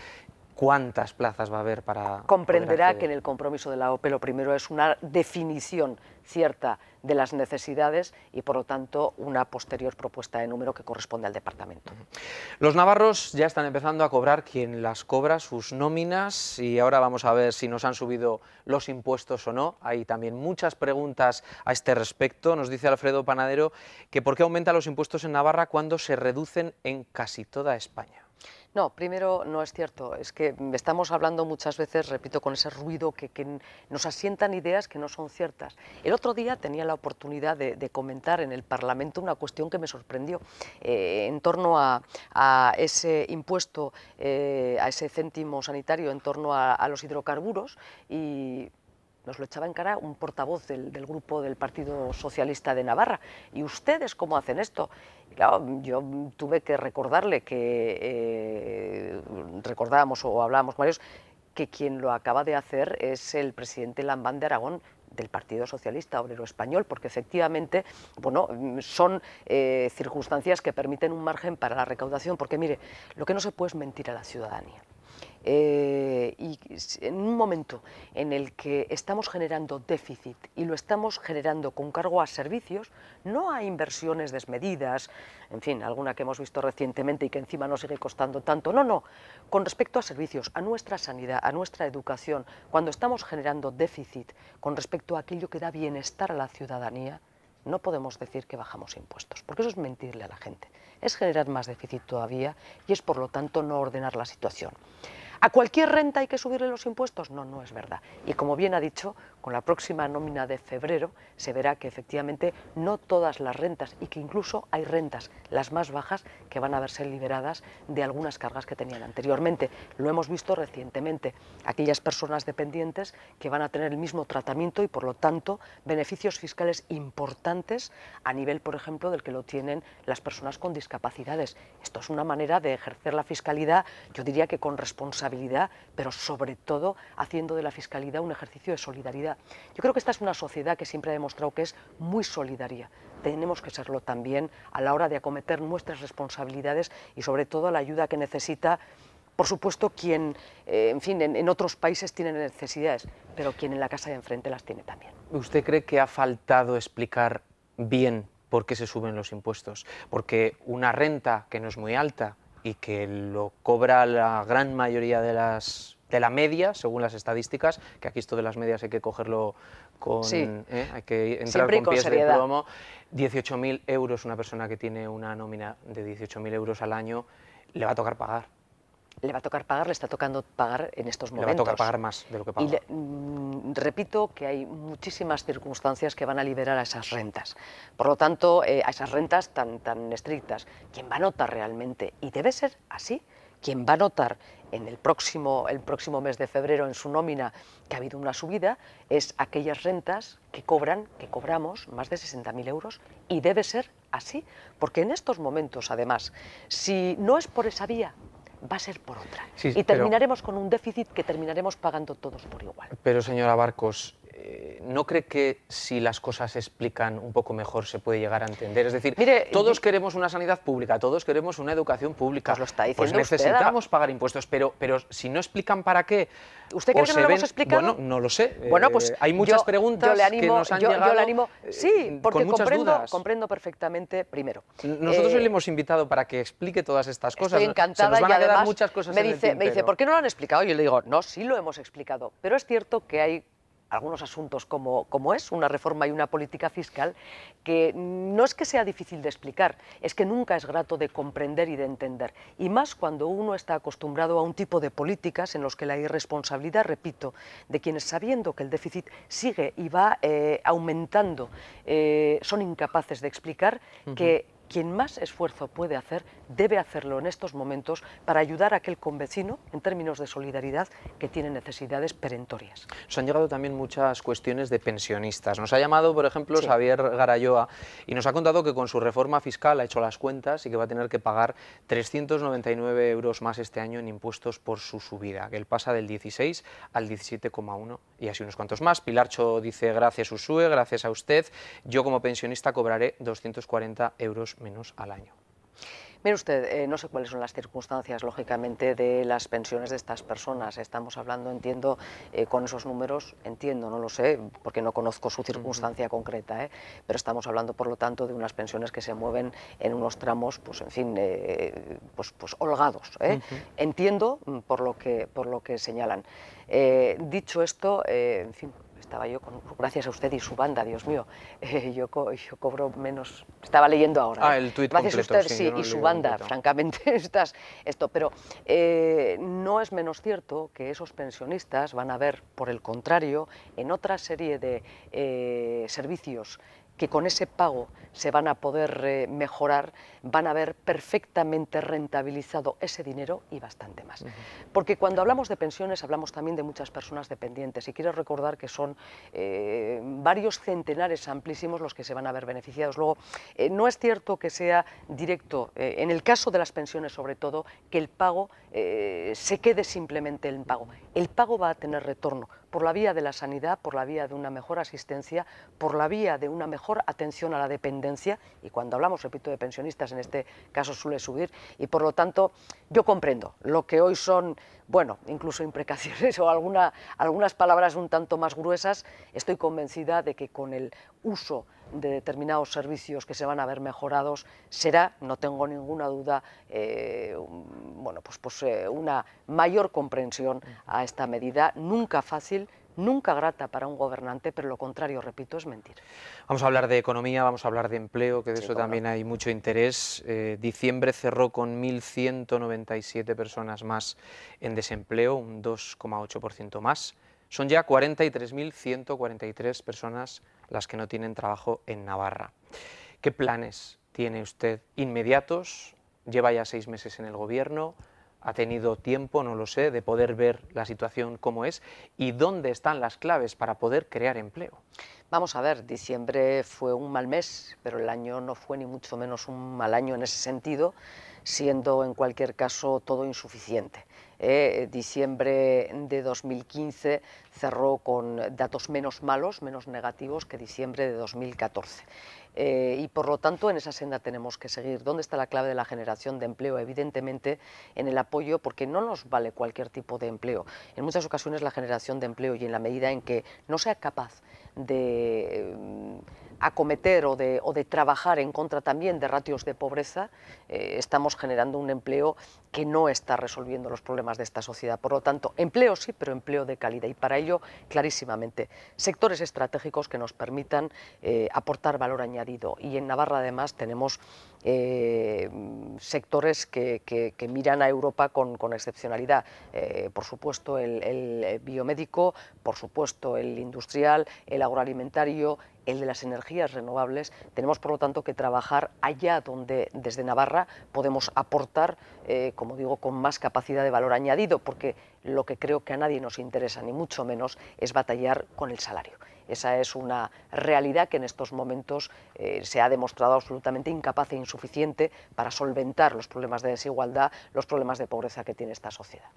cuántas plazas va a haber para... Comprenderá que en el compromiso de la OPE lo primero es una definición cierta de las necesidades, y por lo tanto una posterior propuesta de número que corresponde al departamento. Los navarros ya están empezando a cobrar, quien las cobra, sus nóminas, y ahora vamos a ver si nos han subido los impuestos o no. Hay también muchas preguntas a este respecto. Nos dice Alfredo Panadero que por qué aumentan los impuestos en Navarra cuando se reducen en casi toda España. No, primero no es cierto, es que estamos hablando muchas veces, repito, con ese ruido que nos asientan ideas que no son ciertas. El otro día tenía la oportunidad de comentar en el Parlamento una cuestión que me sorprendió en torno a ese impuesto, a ese céntimo sanitario en torno a los hidrocarburos, y nos lo echaba en cara un portavoz del grupo del Partido Socialista de Navarra. ¿Y ustedes cómo hacen esto? Y claro, yo tuve que recordarle que recordábamos o hablábamos varios, que quien lo acaba de hacer es el presidente Lambán de Aragón, del Partido Socialista Obrero Español, porque efectivamente, bueno, son circunstancias que permiten un margen para la recaudación, porque mire, lo que no se puede es mentir a la ciudadanía. Y en un momento en el que estamos generando déficit, y lo estamos generando con cargo a servicios, no a inversiones desmedidas, en fin, alguna que hemos visto recientemente y que encima no sigue costando tanto, no, con respecto a servicios, a nuestra sanidad, a nuestra educación, cuando estamos generando déficit con respecto a aquello que da bienestar a la ciudadanía, no podemos decir que bajamos impuestos, porque eso es mentirle a la gente, es generar más déficit todavía, y es por lo tanto no ordenar la situación. ¿A cualquier renta hay que subirle los impuestos? No, no es verdad. Y como bien ha dicho, con la próxima nómina de febrero se verá que efectivamente no todas las rentas, y que incluso hay rentas, las más bajas, que van a verse liberadas de algunas cargas que tenían anteriormente. Lo hemos visto recientemente, aquellas personas dependientes que van a tener el mismo tratamiento y por lo tanto beneficios fiscales importantes a nivel, por ejemplo, del que lo tienen las personas con discapacidades. Esto es una manera de ejercer la fiscalidad, yo diría que con responsabilidad, pero sobre todo haciendo de la fiscalidad un ejercicio de solidaridad. Yo creo que esta es una sociedad que siempre ha demostrado que es muy solidaria. Tenemos que serlo también a la hora de acometer nuestras responsabilidades y sobre todo la ayuda que necesita, por supuesto, quien, en fin, en otros países tiene necesidades, pero quien en la casa de enfrente las tiene también. ¿Usted cree que ha faltado explicar bien por qué se suben los impuestos? Porque una renta que no es muy alta y que lo cobra la gran mayoría de la media, según las estadísticas, que aquí esto de las medias hay que cogerlo con... Sí. Hay que entrar Siempre y con con pies de seriedad. plomo. 18.000 euros, una persona que tiene una nómina de 18.000 euros al año, le va a tocar pagar. Le va a tocar pagar, le está tocando pagar en estos momentos. Le va a tocar pagar más de lo que paga. Y repito que hay muchísimas circunstancias que van a liberar a esas rentas. Por lo tanto, a esas rentas tan estrictas, ¿quién va a notar realmente? Y debe ser así. Quien va a notar en el próximo mes de febrero en su nómina que ha habido una subida es aquellas rentas que cobramos más de 60.000 euros, y debe ser así, porque en estos momentos, además, si no es por esa vía, va a ser por otra. Sí, y terminaremos con un déficit que terminaremos pagando todos por igual. Pero, señora Barcos, ¿no cree que si las cosas se explican un poco mejor se puede llegar a entender? Es decir, Mire, todos queremos una sanidad pública, todos queremos una educación pública. Pues lo está diciendo pues necesitamos pagar impuestos, pero si no explican para qué... ¿Usted cree o que se no lo ven- hemos explicado? Bueno, no lo sé. Bueno, pues hay muchas yo preguntas le animo, que nos han yo llegado le animo. Sí, porque con muchas dudas. comprendo perfectamente, primero. Nosotros hoy le hemos invitado para que explique todas estas cosas. Estoy encantada. Se nos van a y quedar además muchas cosas me en el dice, tintero. ¿por qué no lo han explicado? Y yo le digo, no, sí lo hemos explicado, pero es cierto que hay algunos asuntos como es una reforma y una política fiscal que no es que sea difícil de explicar, es que nunca es grato de comprender y de entender, y más cuando uno está acostumbrado a un tipo de políticas en los que la irresponsabilidad, repito, de quienes sabiendo que el déficit sigue y va aumentando, son incapaces de explicar que quien más esfuerzo puede hacer, debe hacerlo en estos momentos para ayudar a aquel convecino, en términos de solidaridad, que tiene necesidades perentorias. Nos han llegado también muchas cuestiones de pensionistas. Nos ha llamado, por ejemplo, Sí. Xavier Garayoa y nos ha contado que con su reforma fiscal ha hecho las cuentas y que va a tener que pagar 399 euros más este año en impuestos por su subida, que él pasa del 16 al 17,1 y así unos cuantos más. Pilarcho dice, gracias Usue, gracias a usted, yo como pensionista cobraré 240 euros menos al año. Mire usted, no sé cuáles son las circunstancias, lógicamente, de las pensiones de estas personas. Estamos hablando, entiendo, con esos números, entiendo, no lo sé, porque no conozco su circunstancia concreta, pero estamos hablando, por lo tanto, de unas pensiones que se mueven en unos tramos, pues, en fin, pues holgados. Entiendo por lo que señalan. Dicho esto, en fin, estaba yo, gracias a usted y su banda, Dios mío, yo cobro menos, estaba leyendo ahora. El tuit gracias completo, a usted, sí, sí, yo no y lo su leo banda, completo. francamente, pero no es menos cierto que esos pensionistas van a ver, por el contrario, en otra serie de servicios que con ese pago se van a poder mejorar, van a ver perfectamente rentabilizado ese dinero y bastante más. Porque cuando hablamos de pensiones hablamos también de muchas personas dependientes, y quiero recordar que son varios centenares amplísimos los que se van a ver beneficiados. Luego, no es cierto que sea directo, en el caso de las pensiones sobre todo, que el pago se quede simplemente en pago. El pago va a tener retorno por la vía de la sanidad, por la vía de una mejor asistencia, por la vía de una mejor atención a la dependencia, y cuando hablamos, repito, de pensionistas, en este caso suele subir, y por lo tanto yo comprendo lo que hoy son, bueno, incluso imprecaciones o algunas palabras un tanto más gruesas. Estoy convencida de que con el uso de determinados servicios que se van a ver mejorados será, no tengo ninguna duda, bueno, pues una mayor comprensión a esta medida, nunca fácil, nunca grata para un gobernante, pero lo contrario, repito, es mentir. Vamos a hablar de economía, vamos a hablar de empleo, que de Sí, eso cómo también hay mucho interés. Diciembre cerró con 1.197 personas más en desempleo, un 2,8% más. Son ya 43.143 personas las que no tienen trabajo en Navarra. ¿Qué planes tiene usted inmediatos? Lleva ya 6 meses en el gobierno, ha tenido tiempo, no lo sé, de poder ver la situación como es y dónde están las claves para poder crear empleo. Vamos a ver, diciembre fue un mal mes, pero el año no fue ni mucho menos un mal año en ese sentido, siendo en cualquier caso todo insuficiente. Diciembre de 2015 cerró con datos menos malos, menos negativos que diciembre de 2014. Y por lo tanto en esa senda tenemos que seguir. ¿Dónde está la clave de la generación de empleo? Evidentemente en el apoyo, porque no nos vale cualquier tipo de empleo. En muchas ocasiones la generación de empleo, y en la medida en que no sea capaz de acometer o de trabajar en contra también de ratios de pobreza, estamos generando un empleo que no está resolviendo los problemas de esta sociedad. Por lo tanto, empleo sí, pero empleo de calidad, y para ello, clarísimamente, sectores estratégicos que nos permitan aportar valor añadido. Y en Navarra, además, tenemos sectores que miran a Europa con excepcionalidad. Por supuesto, el biomédico, por supuesto, el industrial, el agroalimentario, el de las energías renovables. Tenemos, por lo tanto, que trabajar allá donde desde Navarra podemos aportar, como digo, con más capacidad de valor añadido, porque lo que creo que a nadie nos interesa, ni mucho menos, es batallar con el salario. Esa es una realidad que en estos momentos se ha demostrado absolutamente incapaz e insuficiente para solventar los problemas de desigualdad, los problemas de pobreza que tiene esta sociedad.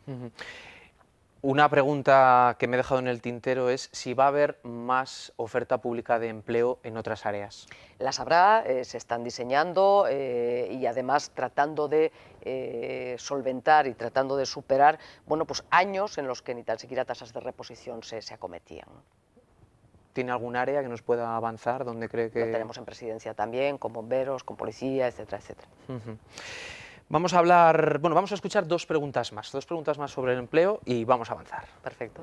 Una pregunta que me he dejado en el tintero es si va a haber más oferta pública de empleo en otras áreas. Las habrá, se están diseñando y además tratando de solventar y tratando de superar, bueno, pues años en los que ni tan siquiera tasas de reposición se acometían. ¿Tiene algún área que nos pueda avanzar donde cree que...? Lo tenemos en presidencia también, con bomberos, con policía, etcétera, etcétera. Vamos a hablar, bueno, vamos a escuchar dos preguntas más sobre el empleo y vamos a avanzar. Perfecto.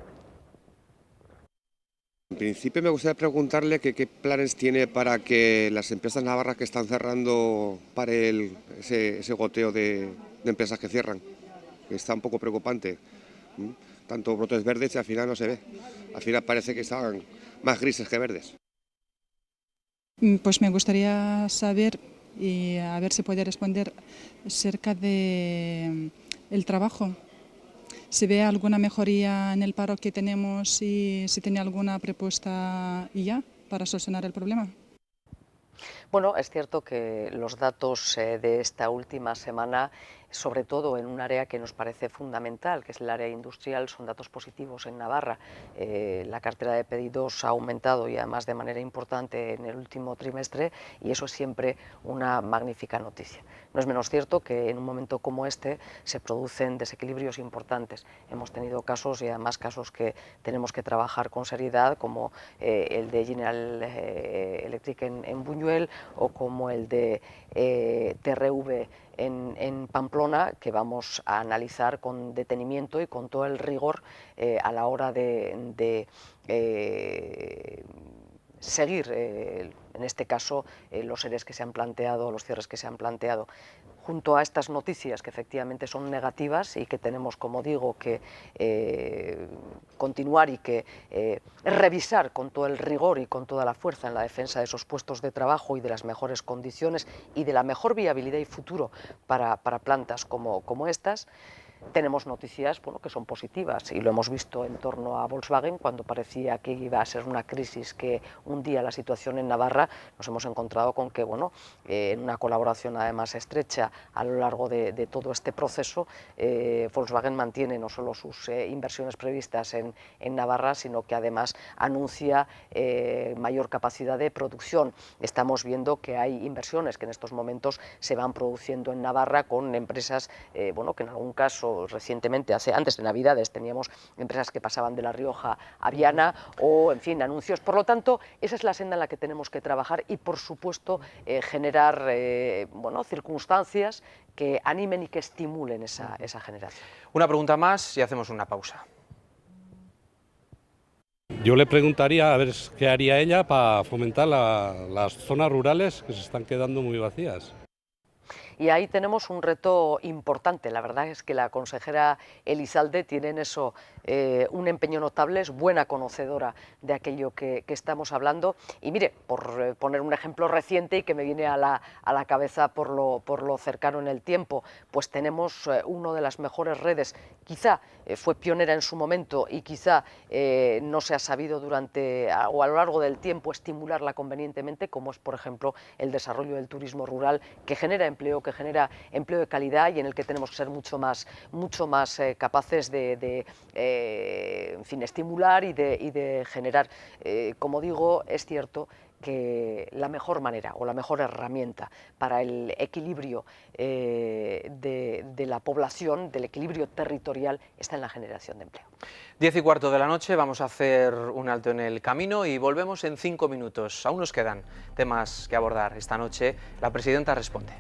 En principio me gustaría preguntarle qué planes tiene para que las empresas navarras que están cerrando pare ese goteo de empresas que cierran, que está un poco preocupante. Tanto brotes verdes y al final no se ve. Al final parece que están más grises que verdes. Pues me gustaría saber y a ver si puede responder acerca de el trabajo. Si ve alguna mejoría en el paro que tenemos y si tiene alguna propuesta ya para solucionar el problema. Bueno, es cierto que los datos de esta última semana, sobre todo en un área que nos parece fundamental, que es el área industrial, son datos positivos en Navarra. La cartera de pedidos ha aumentado y además de manera importante en el último trimestre, y eso es siempre una magnífica noticia. No es menos cierto que en un momento como este se producen desequilibrios importantes. Hemos tenido casos, y además casos que tenemos que trabajar con seriedad, como el de General Electric en Buñuel o como el de TRV en Pamplona, que vamos a analizar con detenimiento y con todo el rigor a la hora de seguir, en este caso, los EREs que se han planteado, los cierres que se han planteado. Junto a estas noticias que efectivamente son negativas y que tenemos, como digo, que continuar y que revisar con todo el rigor y con toda la fuerza en la defensa de esos puestos de trabajo y de las mejores condiciones y de la mejor viabilidad y futuro para plantas como estas, tenemos noticias, bueno, que son positivas, y lo hemos visto en torno a Volkswagen, cuando parecía que iba a ser una crisis que hundía la situación en Navarra. Nos hemos encontrado con que, bueno, en una colaboración además estrecha a lo largo de todo este proceso, Volkswagen mantiene no solo sus inversiones previstas en Navarra, sino que además anuncia mayor capacidad de producción. Estamos viendo que hay inversiones que en estos momentos se van produciendo en Navarra con empresas, bueno, que en algún caso recientemente, antes de Navidades, teníamos empresas que pasaban de La Rioja a Viana, o, en fin, anuncios. Por lo tanto, esa es la senda en la que tenemos que trabajar y, por supuesto, generar bueno, circunstancias que animen y que estimulen esa generación. Una pregunta más y hacemos una pausa. Yo le preguntaría a ver qué haría ella para fomentar las zonas rurales que se están quedando muy vacías. Y ahí tenemos un reto importante. La verdad es que la consejera Elizalde tiene en eso un empeño notable, es buena conocedora de aquello que estamos hablando. Y mire, por poner un ejemplo reciente y que me viene a la cabeza por lo cercano en el tiempo, pues tenemos una de las mejores redes, quizá fue pionera en su momento y quizá no se ha sabido durante o a lo largo del tiempo estimularla convenientemente, como es, por ejemplo, el desarrollo del turismo rural, que genera empleo de calidad y en el que tenemos que ser mucho más capaces de en fin, estimular y de generar. Como digo, es cierto que la mejor manera o la mejor herramienta para el equilibrio de la población, del equilibrio territorial, está en la generación de empleo. 10:15 de la noche, vamos a hacer un alto en el camino y volvemos en 5 minutos. Aún nos quedan temas que abordar esta noche. La presidenta responde.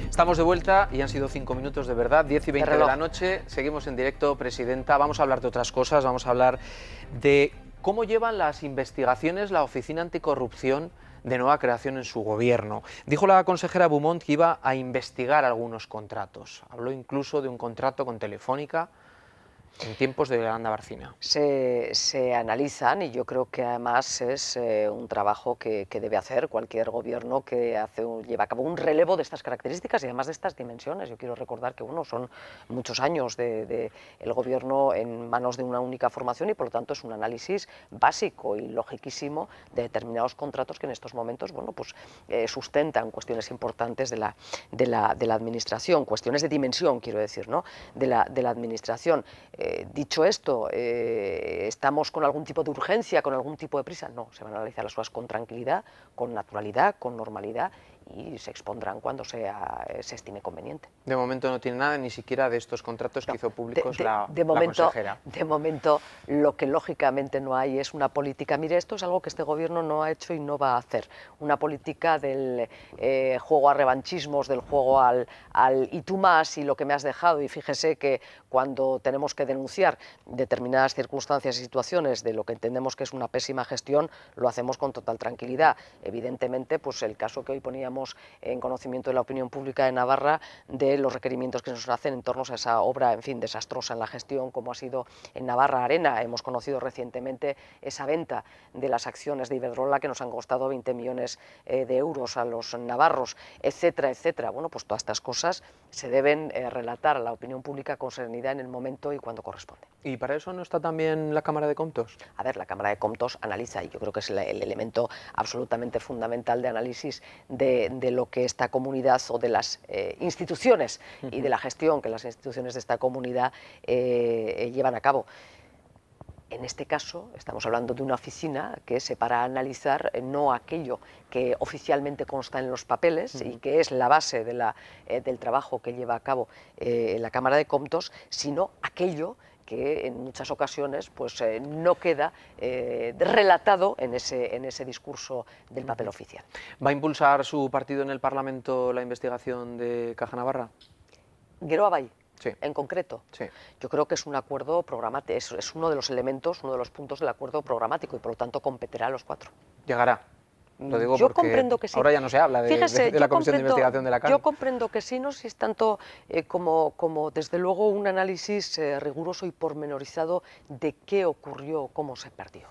Estamos de vuelta y han sido 5 minutos de verdad, 10:20 de la noche, seguimos en directo, presidenta, vamos a hablar de otras cosas, vamos a hablar de cómo llevan las investigaciones la Oficina Anticorrupción de nueva creación en su gobierno. Dijo la consejera Beaumont que iba a investigar algunos contratos, habló incluso de un contrato con Telefónica en tiempos de Yolanda Barcina. Se analizan y yo creo que además es un trabajo que debe hacer cualquier gobierno que lleva a cabo un relevo de estas características y además de estas dimensiones. Yo quiero recordar que son muchos años de el gobierno en manos de una única formación y por lo tanto es un análisis básico y logiquísimo de determinados contratos que en estos momentos sustentan cuestiones importantes de la administración, cuestiones de dimensión, quiero decir, ¿no? de la administración. Dicho esto, ¿estamos con algún tipo de urgencia, con algún tipo de prisa? No, se van a analizar las cosas con tranquilidad, con naturalidad, con normalidad y se expondrán cuando se estime conveniente. De momento no tiene nada, ni siquiera de estos contratos que hizo públicos la consejera. De momento, lo que lógicamente no hay es una política. Mire, esto es algo que este gobierno no ha hecho y no va a hacer. Una política del juego a revanchismos, del juego al y tú más y lo que me has dejado. Y fíjese que cuando tenemos que denunciar determinadas circunstancias y situaciones de lo que entendemos que es una pésima gestión, lo hacemos con total tranquilidad. Evidentemente, pues el caso que hoy poníamos en conocimiento de la opinión pública de Navarra de los requerimientos que nos hacen en torno a esa obra, en fin, desastrosa en la gestión, como ha sido en Navarra Arena. Hemos conocido recientemente esa venta de las acciones de Iberdrola que nos han costado 20 millones de euros a los navarros, etcétera, etcétera. Bueno, pues todas estas cosas se deben relatar a la opinión pública con serenidad en el momento y cuando corresponde. ¿Y para eso no está también la Cámara de Comptos? A ver, la Cámara de Comptos analiza y yo creo que es el elemento absolutamente fundamental de análisis de lo que esta comunidad o de las instituciones y de la gestión que las instituciones de esta comunidad llevan a cabo. En este caso, estamos hablando de una oficina que se para a analizar no aquello que oficialmente consta en los papeles y que es la base del trabajo que lleva a cabo la Cámara de Comptos, sino aquello que en muchas ocasiones no queda relatado en ese discurso del papel oficial. ¿Va a impulsar su partido en el Parlamento la investigación de Caja Navarra? Geroa bai. Sí. En concreto, sí. Yo creo que es un acuerdo programático, es uno de los elementos, uno de los puntos del acuerdo programático y por lo tanto competerá a los 4. Llegará. Lo digo yo porque comprendo que sí. Ahora ya no se habla Fíjese, de la Comisión de Investigación de la CAN. Yo comprendo que sí, no si es tanto como desde luego un análisis riguroso y pormenorizado de qué ocurrió, cómo se perdió.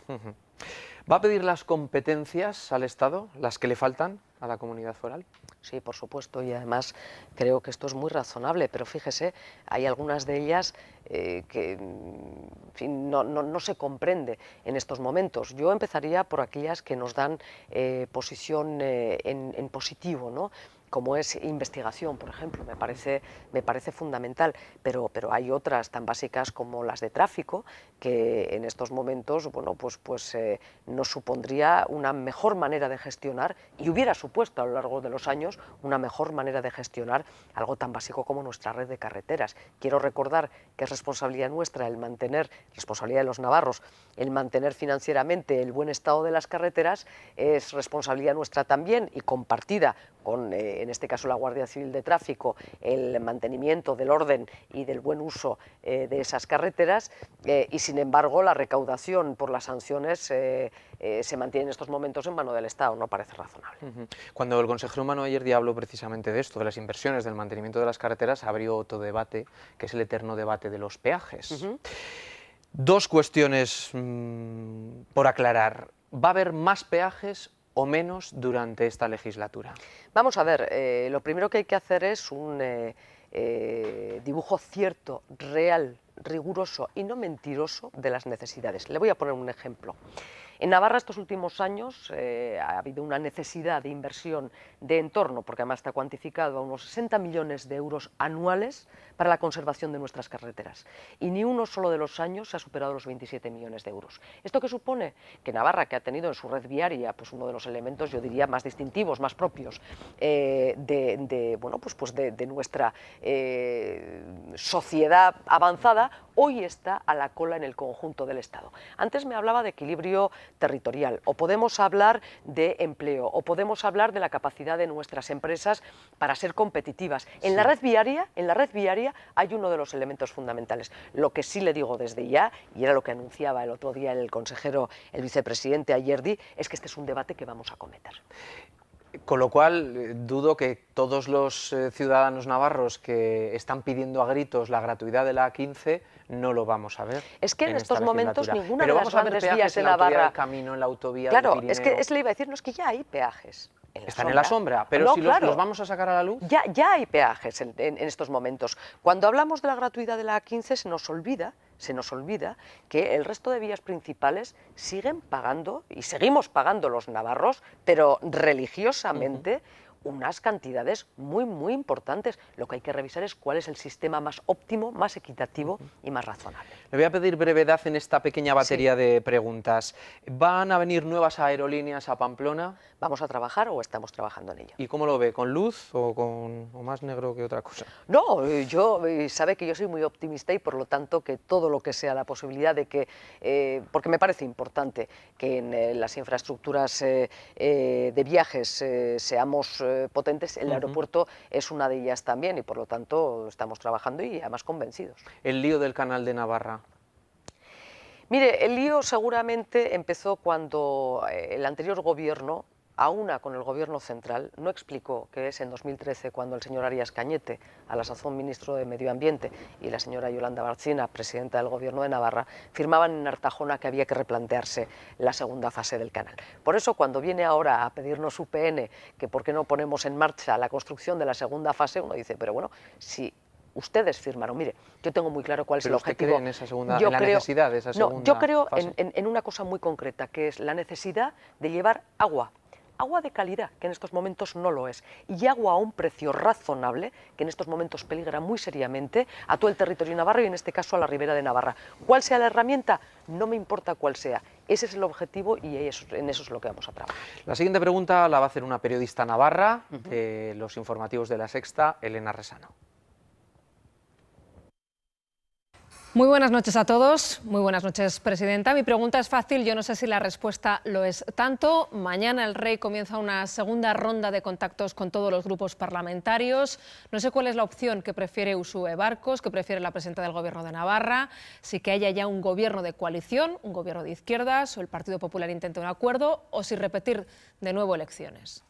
¿Va a pedir las competencias al Estado, las que le faltan a la comunidad foral? Sí, por supuesto, y además creo que esto es muy razonable, pero fíjese, hay algunas de ellas que en fin, no se comprende en estos momentos. Yo empezaría por aquellas que nos dan posición en positivo, ¿no? como es investigación, por ejemplo, me parece fundamental, pero hay otras tan básicas como las de tráfico, que en estos momentos, bueno, pues nos supondría una mejor manera de gestionar, y hubiera supuesto a lo largo de los años una mejor manera de gestionar algo tan básico como nuestra red de carreteras. Quiero recordar que es responsabilidad nuestra responsabilidad de los navarros, el mantener financieramente el buen estado de las carreteras, es responsabilidad nuestra también y compartida con, en este caso, la Guardia Civil de Tráfico, el mantenimiento del orden y del buen uso de esas carreteras, y sin embargo la recaudación por las sanciones se mantiene en estos momentos en mano del Estado, no parece razonable. Cuando el consejero Manu Ayerdi habló precisamente de esto, de las inversiones, del mantenimiento de las carreteras, abrió otro debate, que es el eterno debate de los peajes. Dos cuestiones por aclarar. ¿Va a haber más peajes o menos durante esta legislatura? Vamos a ver, lo primero que hay que hacer es un dibujo cierto, real, riguroso y no mentiroso de las necesidades. Le voy a poner un ejemplo. En Navarra estos últimos años ha habido una necesidad de inversión de entorno, porque además está cuantificado a unos 60 millones de euros anuales para la conservación de nuestras carreteras. Y ni uno solo de los años se ha superado los 27 millones de euros. ¿Esto qué supone? Que Navarra, que ha tenido en su red viaria pues uno de los elementos, yo diría, más distintivos, más propios de nuestra sociedad avanzada, hoy está a la cola en el conjunto del Estado. Antes me hablaba de equilibrio territorial, o podemos hablar de empleo, o podemos hablar de la capacidad de nuestras empresas para ser competitivas. En la red viaria hay uno de los elementos fundamentales. Lo que sí le digo desde ya, y era lo que anunciaba el otro día el consejero, el vicepresidente Ayerdi, es que este es un debate que vamos a cometer. Con lo cual, dudo que todos los ciudadanos navarros que están pidiendo a gritos la gratuidad de la A15 no lo vamos a ver. Es que en estos momentos ninguna de las grandes vías de Navarra... del camino, en la autovía Claro, del Pirineo. es que le iba a decir, no, es que ya hay peajes. Están en la sombra, pero no, si claro, los vamos a sacar a la luz. Ya hay peajes en estos momentos. Cuando hablamos de la gratuidad de la A15 se nos olvida que el resto de vías principales siguen pagando, y seguimos pagando los navarros, pero religiosamente, unas cantidades muy importantes. Lo que hay que revisar es cuál es el sistema más óptimo, más equitativo y más razonable. Le voy a pedir brevedad en esta pequeña batería de preguntas. ¿Van a venir nuevas aerolíneas a Pamplona? ¿Vamos a trabajar o estamos trabajando en ello? ¿Y cómo lo ve? ¿Con luz o más negro que otra cosa? No, sabe que yo soy muy optimista y por lo tanto que todo lo que sea la posibilidad de que, porque me parece importante que en las infraestructuras de viajes seamos potentes, el aeropuerto es una de ellas también y por lo tanto estamos trabajando y además convencidos. ¿El lío del Canal de Navarra? Mire, el lío seguramente empezó cuando el anterior gobierno, aúna con el gobierno central, no explicó que es en 2013 cuando el señor Arias Cañete, a la sazón ministro de Medio Ambiente, y la señora Yolanda Barcina, presidenta del gobierno de Navarra, firmaban en Artajona que había que replantearse la segunda fase del canal. Por eso cuando viene ahora a pedirnos UPN que por qué no ponemos en marcha la construcción de la segunda fase, uno dice, pero bueno, si ustedes firmaron, mire, yo tengo muy claro cuál es el objetivo. ¿Usted cree en la necesidad de esa segunda No, yo creo fase? en una cosa muy concreta, que es la necesidad de llevar agua de calidad, que en estos momentos no lo es, y agua a un precio razonable, que en estos momentos peligra muy seriamente a todo el territorio navarro y en este caso a la Ribera de Navarra. ¿Cuál sea la herramienta? No me importa cuál sea. Ese es el objetivo y en eso es lo que vamos a trabajar. La siguiente pregunta la va a hacer una periodista navarra de los informativos de La Sexta, Elena Resano. Muy buenas noches a todos, muy buenas noches, presidenta. Mi pregunta es fácil, yo no sé si la respuesta lo es tanto. Mañana el Rey comienza una segunda ronda de contactos con todos los grupos parlamentarios. No sé cuál es la opción que prefiere Uxue Barkos, que prefiere la presidenta del Gobierno de Navarra, si que haya ya un gobierno de coalición, un gobierno de izquierdas, o el Partido Popular intente un acuerdo, o si repetir de nuevo elecciones.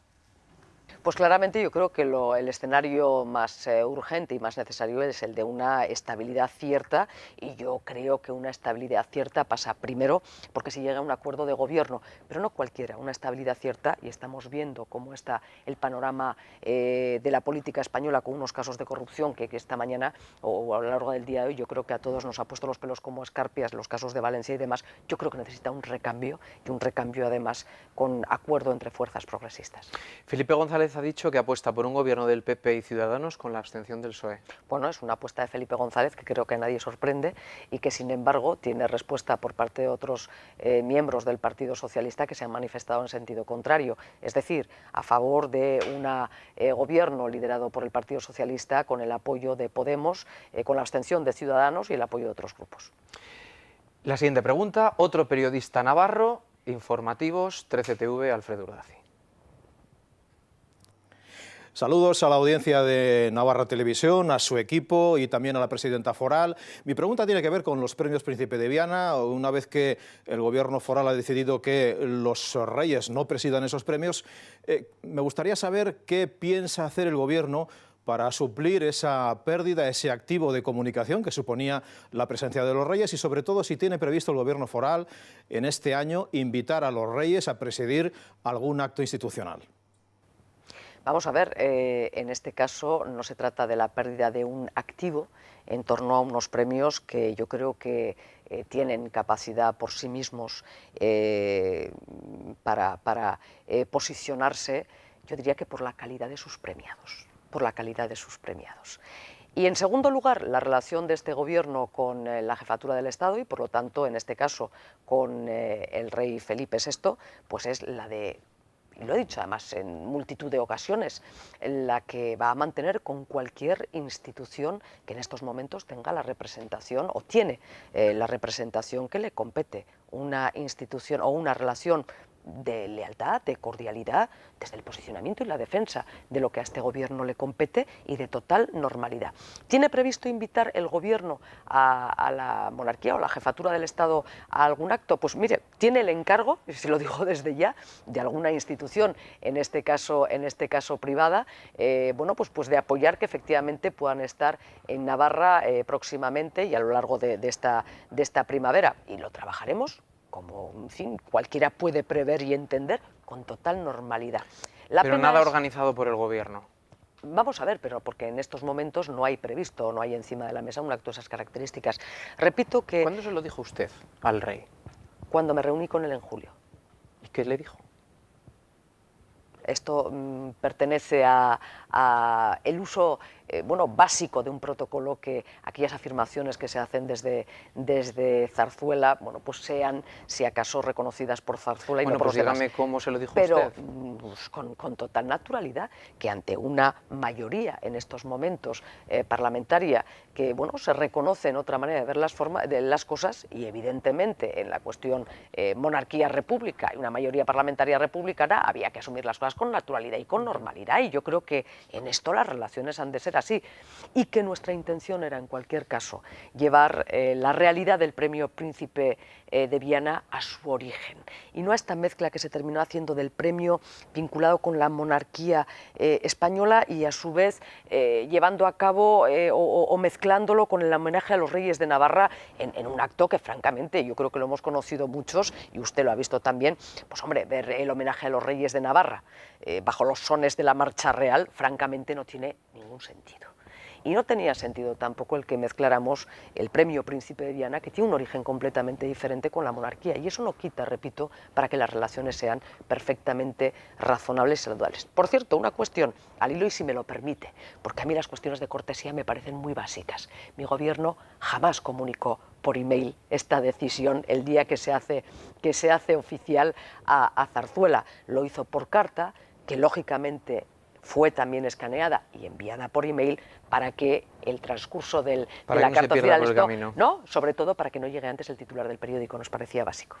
Pues claramente yo creo que el escenario más urgente y más necesario es el de una estabilidad cierta, y yo creo que una estabilidad cierta pasa primero porque se llega a un acuerdo de gobierno, pero no cualquiera, una estabilidad cierta, y estamos viendo cómo está el panorama de la política española con unos casos de corrupción que esta mañana o a lo largo del día de hoy yo creo que a todos nos ha puesto los pelos como escarpias, los casos de Valencia y demás. Yo creo que necesita un recambio, y un recambio además con acuerdo entre fuerzas progresistas. Felipe González González ha dicho que apuesta por un gobierno del PP y Ciudadanos con la abstención del PSOE. Bueno, es una apuesta de Felipe González que creo que a nadie sorprende y que, sin embargo, tiene respuesta por parte de otros miembros del Partido Socialista que se han manifestado en sentido contrario, es decir, a favor de un gobierno liderado por el Partido Socialista con el apoyo de Podemos, con la abstención de Ciudadanos y el apoyo de otros grupos. La siguiente pregunta, otro periodista navarro, informativos, 13TV, Alfredo Urdaci. Saludos a la audiencia de Navarra Televisión, a su equipo y también a la presidenta foral. Mi pregunta tiene que ver con los premios Príncipe de Viana. Una vez que el gobierno foral ha decidido que los reyes no presidan esos premios, me gustaría saber qué piensa hacer el gobierno para suplir esa pérdida, ese activo de comunicación que suponía la presencia de los reyes y sobre todo si tiene previsto el gobierno foral en este año invitar a los reyes a presidir algún acto institucional. Vamos a ver, en este caso no se trata de la pérdida de un activo en torno a unos premios que yo creo que tienen capacidad por sí mismos para posicionarse, yo diría que por la calidad de sus premiados, Y en segundo lugar, la relación de este gobierno con la jefatura del Estado y por lo tanto, en este caso, con el rey Felipe VI, pues es la de, y lo he dicho además en multitud de ocasiones, la que va a mantener con cualquier institución que en estos momentos tenga la representación o tiene la representación que le compete, una institución o una relación de lealtad, de cordialidad, desde el posicionamiento y la defensa de lo que a este gobierno le compete y de total normalidad. ¿Tiene previsto invitar el gobierno a la monarquía o la jefatura del Estado a algún acto? Pues mire, tiene el encargo, y se lo digo desde ya, de alguna institución, en este caso privada, bueno, pues de apoyar que efectivamente puedan estar en Navarra próximamente y a lo largo de esta primavera. Y lo trabajaremos como, en fin, cualquiera puede prever y entender, con total normalidad. Pero nada organizado por el gobierno. Vamos a ver, pero porque en estos momentos no hay previsto, no hay encima de la mesa un acto de esas características. Repito que... ¿Cuándo se lo dijo usted al rey? Cuando me reuní con él en julio. ¿Y qué le dijo? Esto pertenece a el uso bueno, básico de un protocolo, que aquellas afirmaciones que se hacen desde Zarzuela, bueno, pues sean, si acaso, reconocidas por Zarzuela y no por los demás. Dígame cómo se lo dijo pero, usted. Pues, con total naturalidad, que ante una mayoría en estos momentos parlamentaria que, bueno, se reconoce en otra manera de ver las cosas y evidentemente en la cuestión monarquía-república y una mayoría parlamentaria republicana, había que asumir las cosas con naturalidad y con normalidad, y yo creo que en esto las relaciones han de ser así, y que nuestra intención era en cualquier caso llevar la realidad del premio Príncipe de Viana a su origen y no a esta mezcla que se terminó haciendo del premio vinculado con la monarquía española y a su vez llevando a cabo o mezclándolo con el homenaje a los reyes de Navarra en un acto que francamente yo creo que lo hemos conocido muchos y usted lo ha visto también. Pues hombre, ver el homenaje a los reyes de Navarra bajo los sones de la marcha real francamente no tiene ningún sentido. Y no tenía sentido tampoco el que mezcláramos el premio Príncipe de Viana, que tiene un origen completamente diferente, con la monarquía. Y eso no quita, repito, para que las relaciones sean perfectamente razonables y saludables. Por cierto, una cuestión al hilo, y si me lo permite, porque a mí las cuestiones de cortesía me parecen muy básicas. Mi gobierno jamás comunicó por email esta decisión el día que se hace oficial a Zarzuela. Lo hizo por carta, que lógicamente fue también escaneada y enviada por email para que el transcurso de la carta oficial, no, sobre todo para que no llegue antes el titular del periódico, nos parecía básico.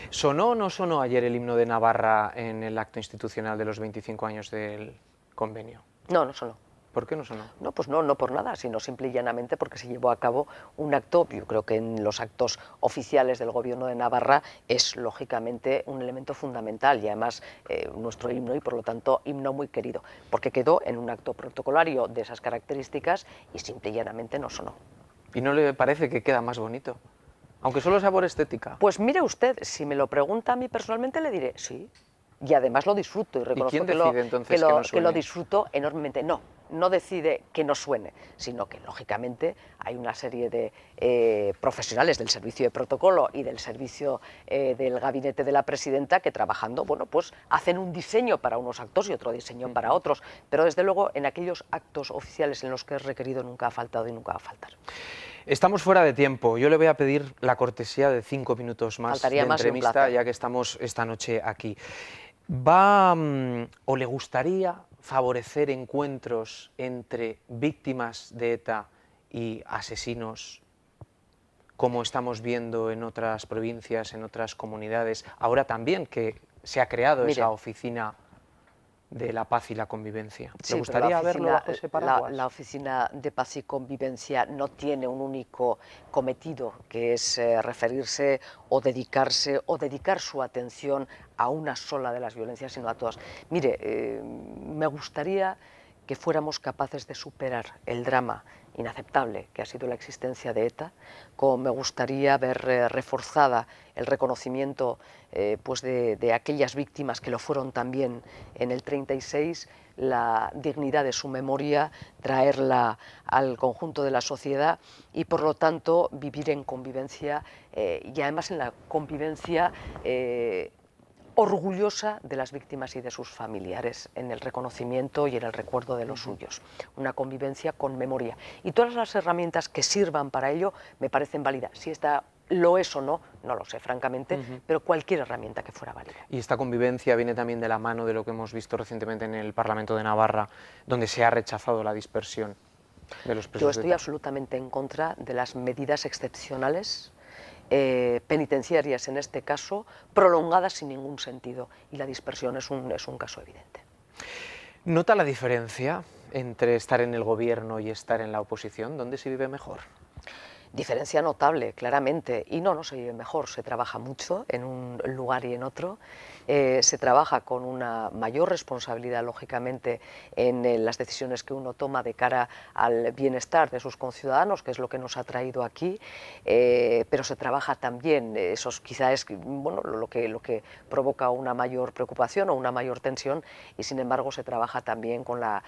¿Sonó o no sonó ayer el himno de Navarra en el acto institucional de los 25 años del convenio? No, no sonó. ¿Por qué no sonó? No, pues no por nada, sino simple y llanamente porque se llevó a cabo un acto. Yo creo que en los actos oficiales del Gobierno de Navarra es lógicamente un elemento fundamental y además nuestro himno, y por lo tanto himno muy querido, porque quedó en un acto protocolario de esas características y simple y llanamente no sonó. ¿Y no le parece que queda más bonito? Aunque solo sea por estética. Pues mire usted, si me lo pregunta a mí personalmente le diré sí. y además lo disfruto y reconozco quién que, decide, entonces, que no que lo suene? disfruto enormemente. No decide que no suene, sino que lógicamente hay una serie de profesionales del servicio de protocolo y del servicio del gabinete de la presidenta que trabajando, bueno, pues hacen un diseño para unos actos y otro diseño para otros, pero desde luego en aquellos actos oficiales en los que es requerido nunca ha faltado y nunca va a faltar. Estamos fuera de tiempo. Yo le voy a pedir la cortesía de 5 minutos más Faltaría de más y un entrevista, placer. ya que estamos esta noche aquí. ¿Va o le gustaría favorecer encuentros entre víctimas de ETA y asesinos, como estamos viendo en otras provincias, en otras comunidades, ahora también que se ha creado Mire, esa oficina de la paz y la convivencia? Sí, ¿Le pero gustaría verlo bajo ese paraguas? la Oficina de Paz y Convivencia no tiene un único cometido, que es referirse o dedicar su atención a una sola de las violencias, sino a todas. Mire, me gustaría que fuéramos capaces de superar el drama inaceptable que ha sido la existencia de ETA, como me gustaría ver reforzada el reconocimiento pues de aquellas víctimas que lo fueron también en el 36, la dignidad de su memoria, traerla al conjunto de la sociedad y por lo tanto vivir en convivencia y además en la convivencia orgullosa de las víctimas y de sus familiares, en el reconocimiento y en el recuerdo de los suyos. Una convivencia con memoria. Y todas las herramientas que sirvan para ello me parecen válidas. Si esta lo es o no, no lo sé, francamente, pero cualquier herramienta que fuera válida. Y esta convivencia viene también de la mano de lo que hemos visto recientemente en el Parlamento de Navarra, donde se ha rechazado la dispersión de los presos Yo de estoy ETA. absolutamente en contra de las medidas excepcionales penitenciarias, en este caso, prolongadas sin ningún sentido, y la dispersión es un caso evidente. ¿Nota la diferencia entre estar en el gobierno y estar en la oposición? ¿Dónde se vive mejor? Diferencia notable, claramente, y no se vive mejor, se trabaja mucho en un lugar y en otro, se trabaja con una mayor responsabilidad, lógicamente, en las decisiones que uno toma de cara al bienestar de sus conciudadanos, que es lo que nos ha traído aquí, pero se trabaja también, eso quizá es bueno, lo que provoca una mayor preocupación o una mayor tensión, y sin embargo se trabaja también con la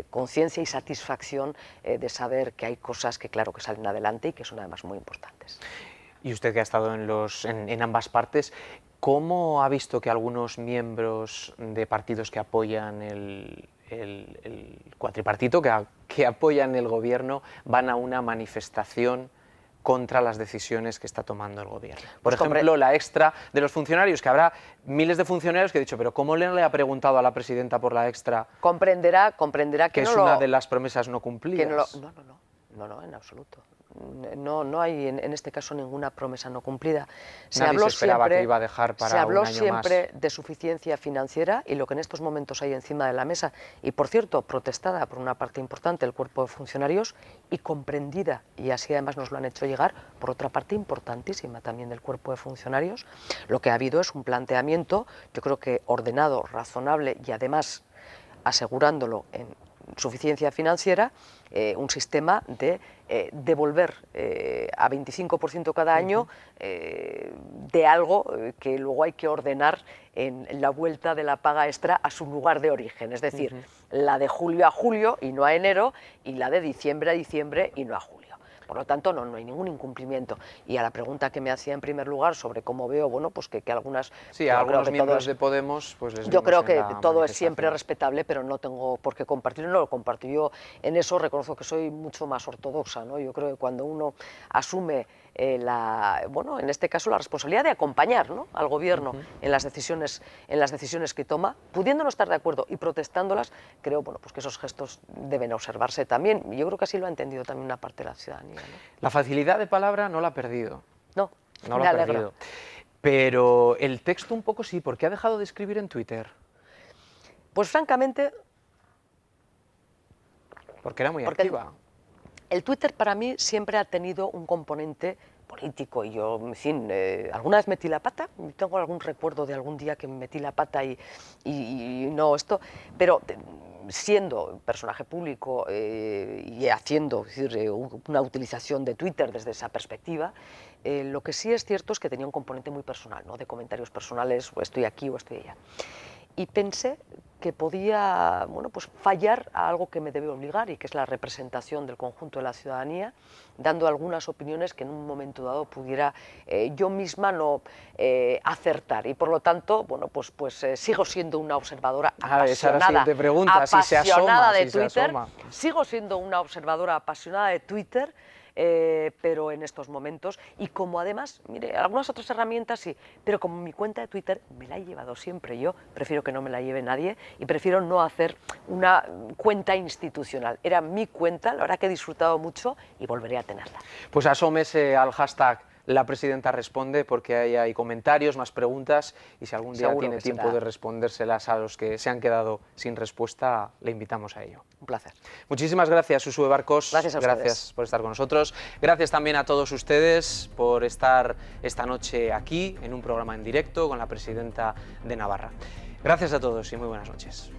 conciencia y satisfacción de saber que hay cosas que claro que salen adelante y que son además muy importantes. Y usted que ha estado en ambas partes, ¿cómo ha visto que algunos miembros de partidos que apoyan el cuatripartito, que apoyan el gobierno, van a una manifestación contra las decisiones que está tomando el gobierno? Por ejemplo, la extra de los funcionarios, que habrá miles de funcionarios que he dicho, pero ¿cómo le ha preguntado a la presidenta por la extra? Comprenderá que es una de las promesas no cumplidas. No, en absoluto. No hay en este caso ninguna promesa no cumplida. Nadie se esperaba que iba a dejar para un año más. Se habló siempre de suficiencia financiera y lo que en estos momentos hay encima de la mesa, y por cierto, protestada por una parte importante del cuerpo de funcionarios y comprendida, y así además nos lo han hecho llegar, por otra parte importantísima también del cuerpo de funcionarios, lo que ha habido es un planteamiento, yo creo que ordenado, razonable y además asegurándolo en suficiencia financiera, un sistema de devolver a 25% cada año de algo que luego hay que ordenar en la vuelta de la paga extra a su lugar de origen, es decir, la de julio a julio y no a enero, y la de diciembre a diciembre y no a julio. Por lo tanto, no hay ningún incumplimiento. Y a la pregunta que me hacía en primer lugar sobre cómo veo, bueno, pues que algunas... Sí, a algunos miembros de Podemos, pues les yo creo vimos que todo es siempre respetable, pero no tengo por qué compartirlo, no lo comparto. Yo en eso reconozco que soy mucho más ortodoxa, ¿no? Yo creo que cuando uno asume bueno, en este caso la responsabilidad de acompañar, ¿no?, al gobierno en las decisiones que toma, pudiendo no estar de acuerdo y protestándolas, creo, bueno, pues que esos gestos deben observarse también. Yo creo que así lo ha entendido también una parte de la ciudadanía, ¿no? La facilidad de palabra no la ha perdido. No la ha perdido. Pero el texto un poco sí, ¿por qué ha dejado de escribir en Twitter? Pues francamente... Porque era muy activa. El Twitter para mí siempre ha tenido un componente político y yo, en fin, alguna vez metí la pata, tengo algún recuerdo de algún día que metí la pata y no esto, pero siendo personaje público y haciendo, es decir, una utilización de Twitter desde esa perspectiva, lo que sí es cierto es que tenía un componente muy personal, ¿no? De comentarios personales, o estoy aquí o estoy allá. Y pensé que podía, bueno, pues fallar a algo que me debe obligar y que es la representación del conjunto de la ciudadanía, dando algunas opiniones que en un momento dado pudiera yo misma no acertar. Y por lo tanto, bueno, pues sigo siendo una observadora apasionada, de Twitter. Sigo siendo una observadora apasionada de Twitter. Pero en estos momentos, y como además, mire, algunas otras herramientas sí, pero como mi cuenta de Twitter me la he llevado siempre yo, prefiero que no me la lleve nadie y prefiero no hacer una cuenta institucional. Era mi cuenta, la verdad que he disfrutado mucho y volveré a tenerla. Pues asómese al hashtag La Presidenta Responde, porque ahí hay comentarios, más preguntas, y si algún día Seguro tiene tiempo de respondérselas a los que se han quedado sin respuesta, le invitamos a ello. Un placer. Muchísimas gracias, Uxue Barcos. Gracias a ustedes. Gracias por estar con nosotros. Gracias también a todos ustedes por estar esta noche aquí en un programa en directo con la Presidenta de Navarra. Gracias a todos y muy buenas noches.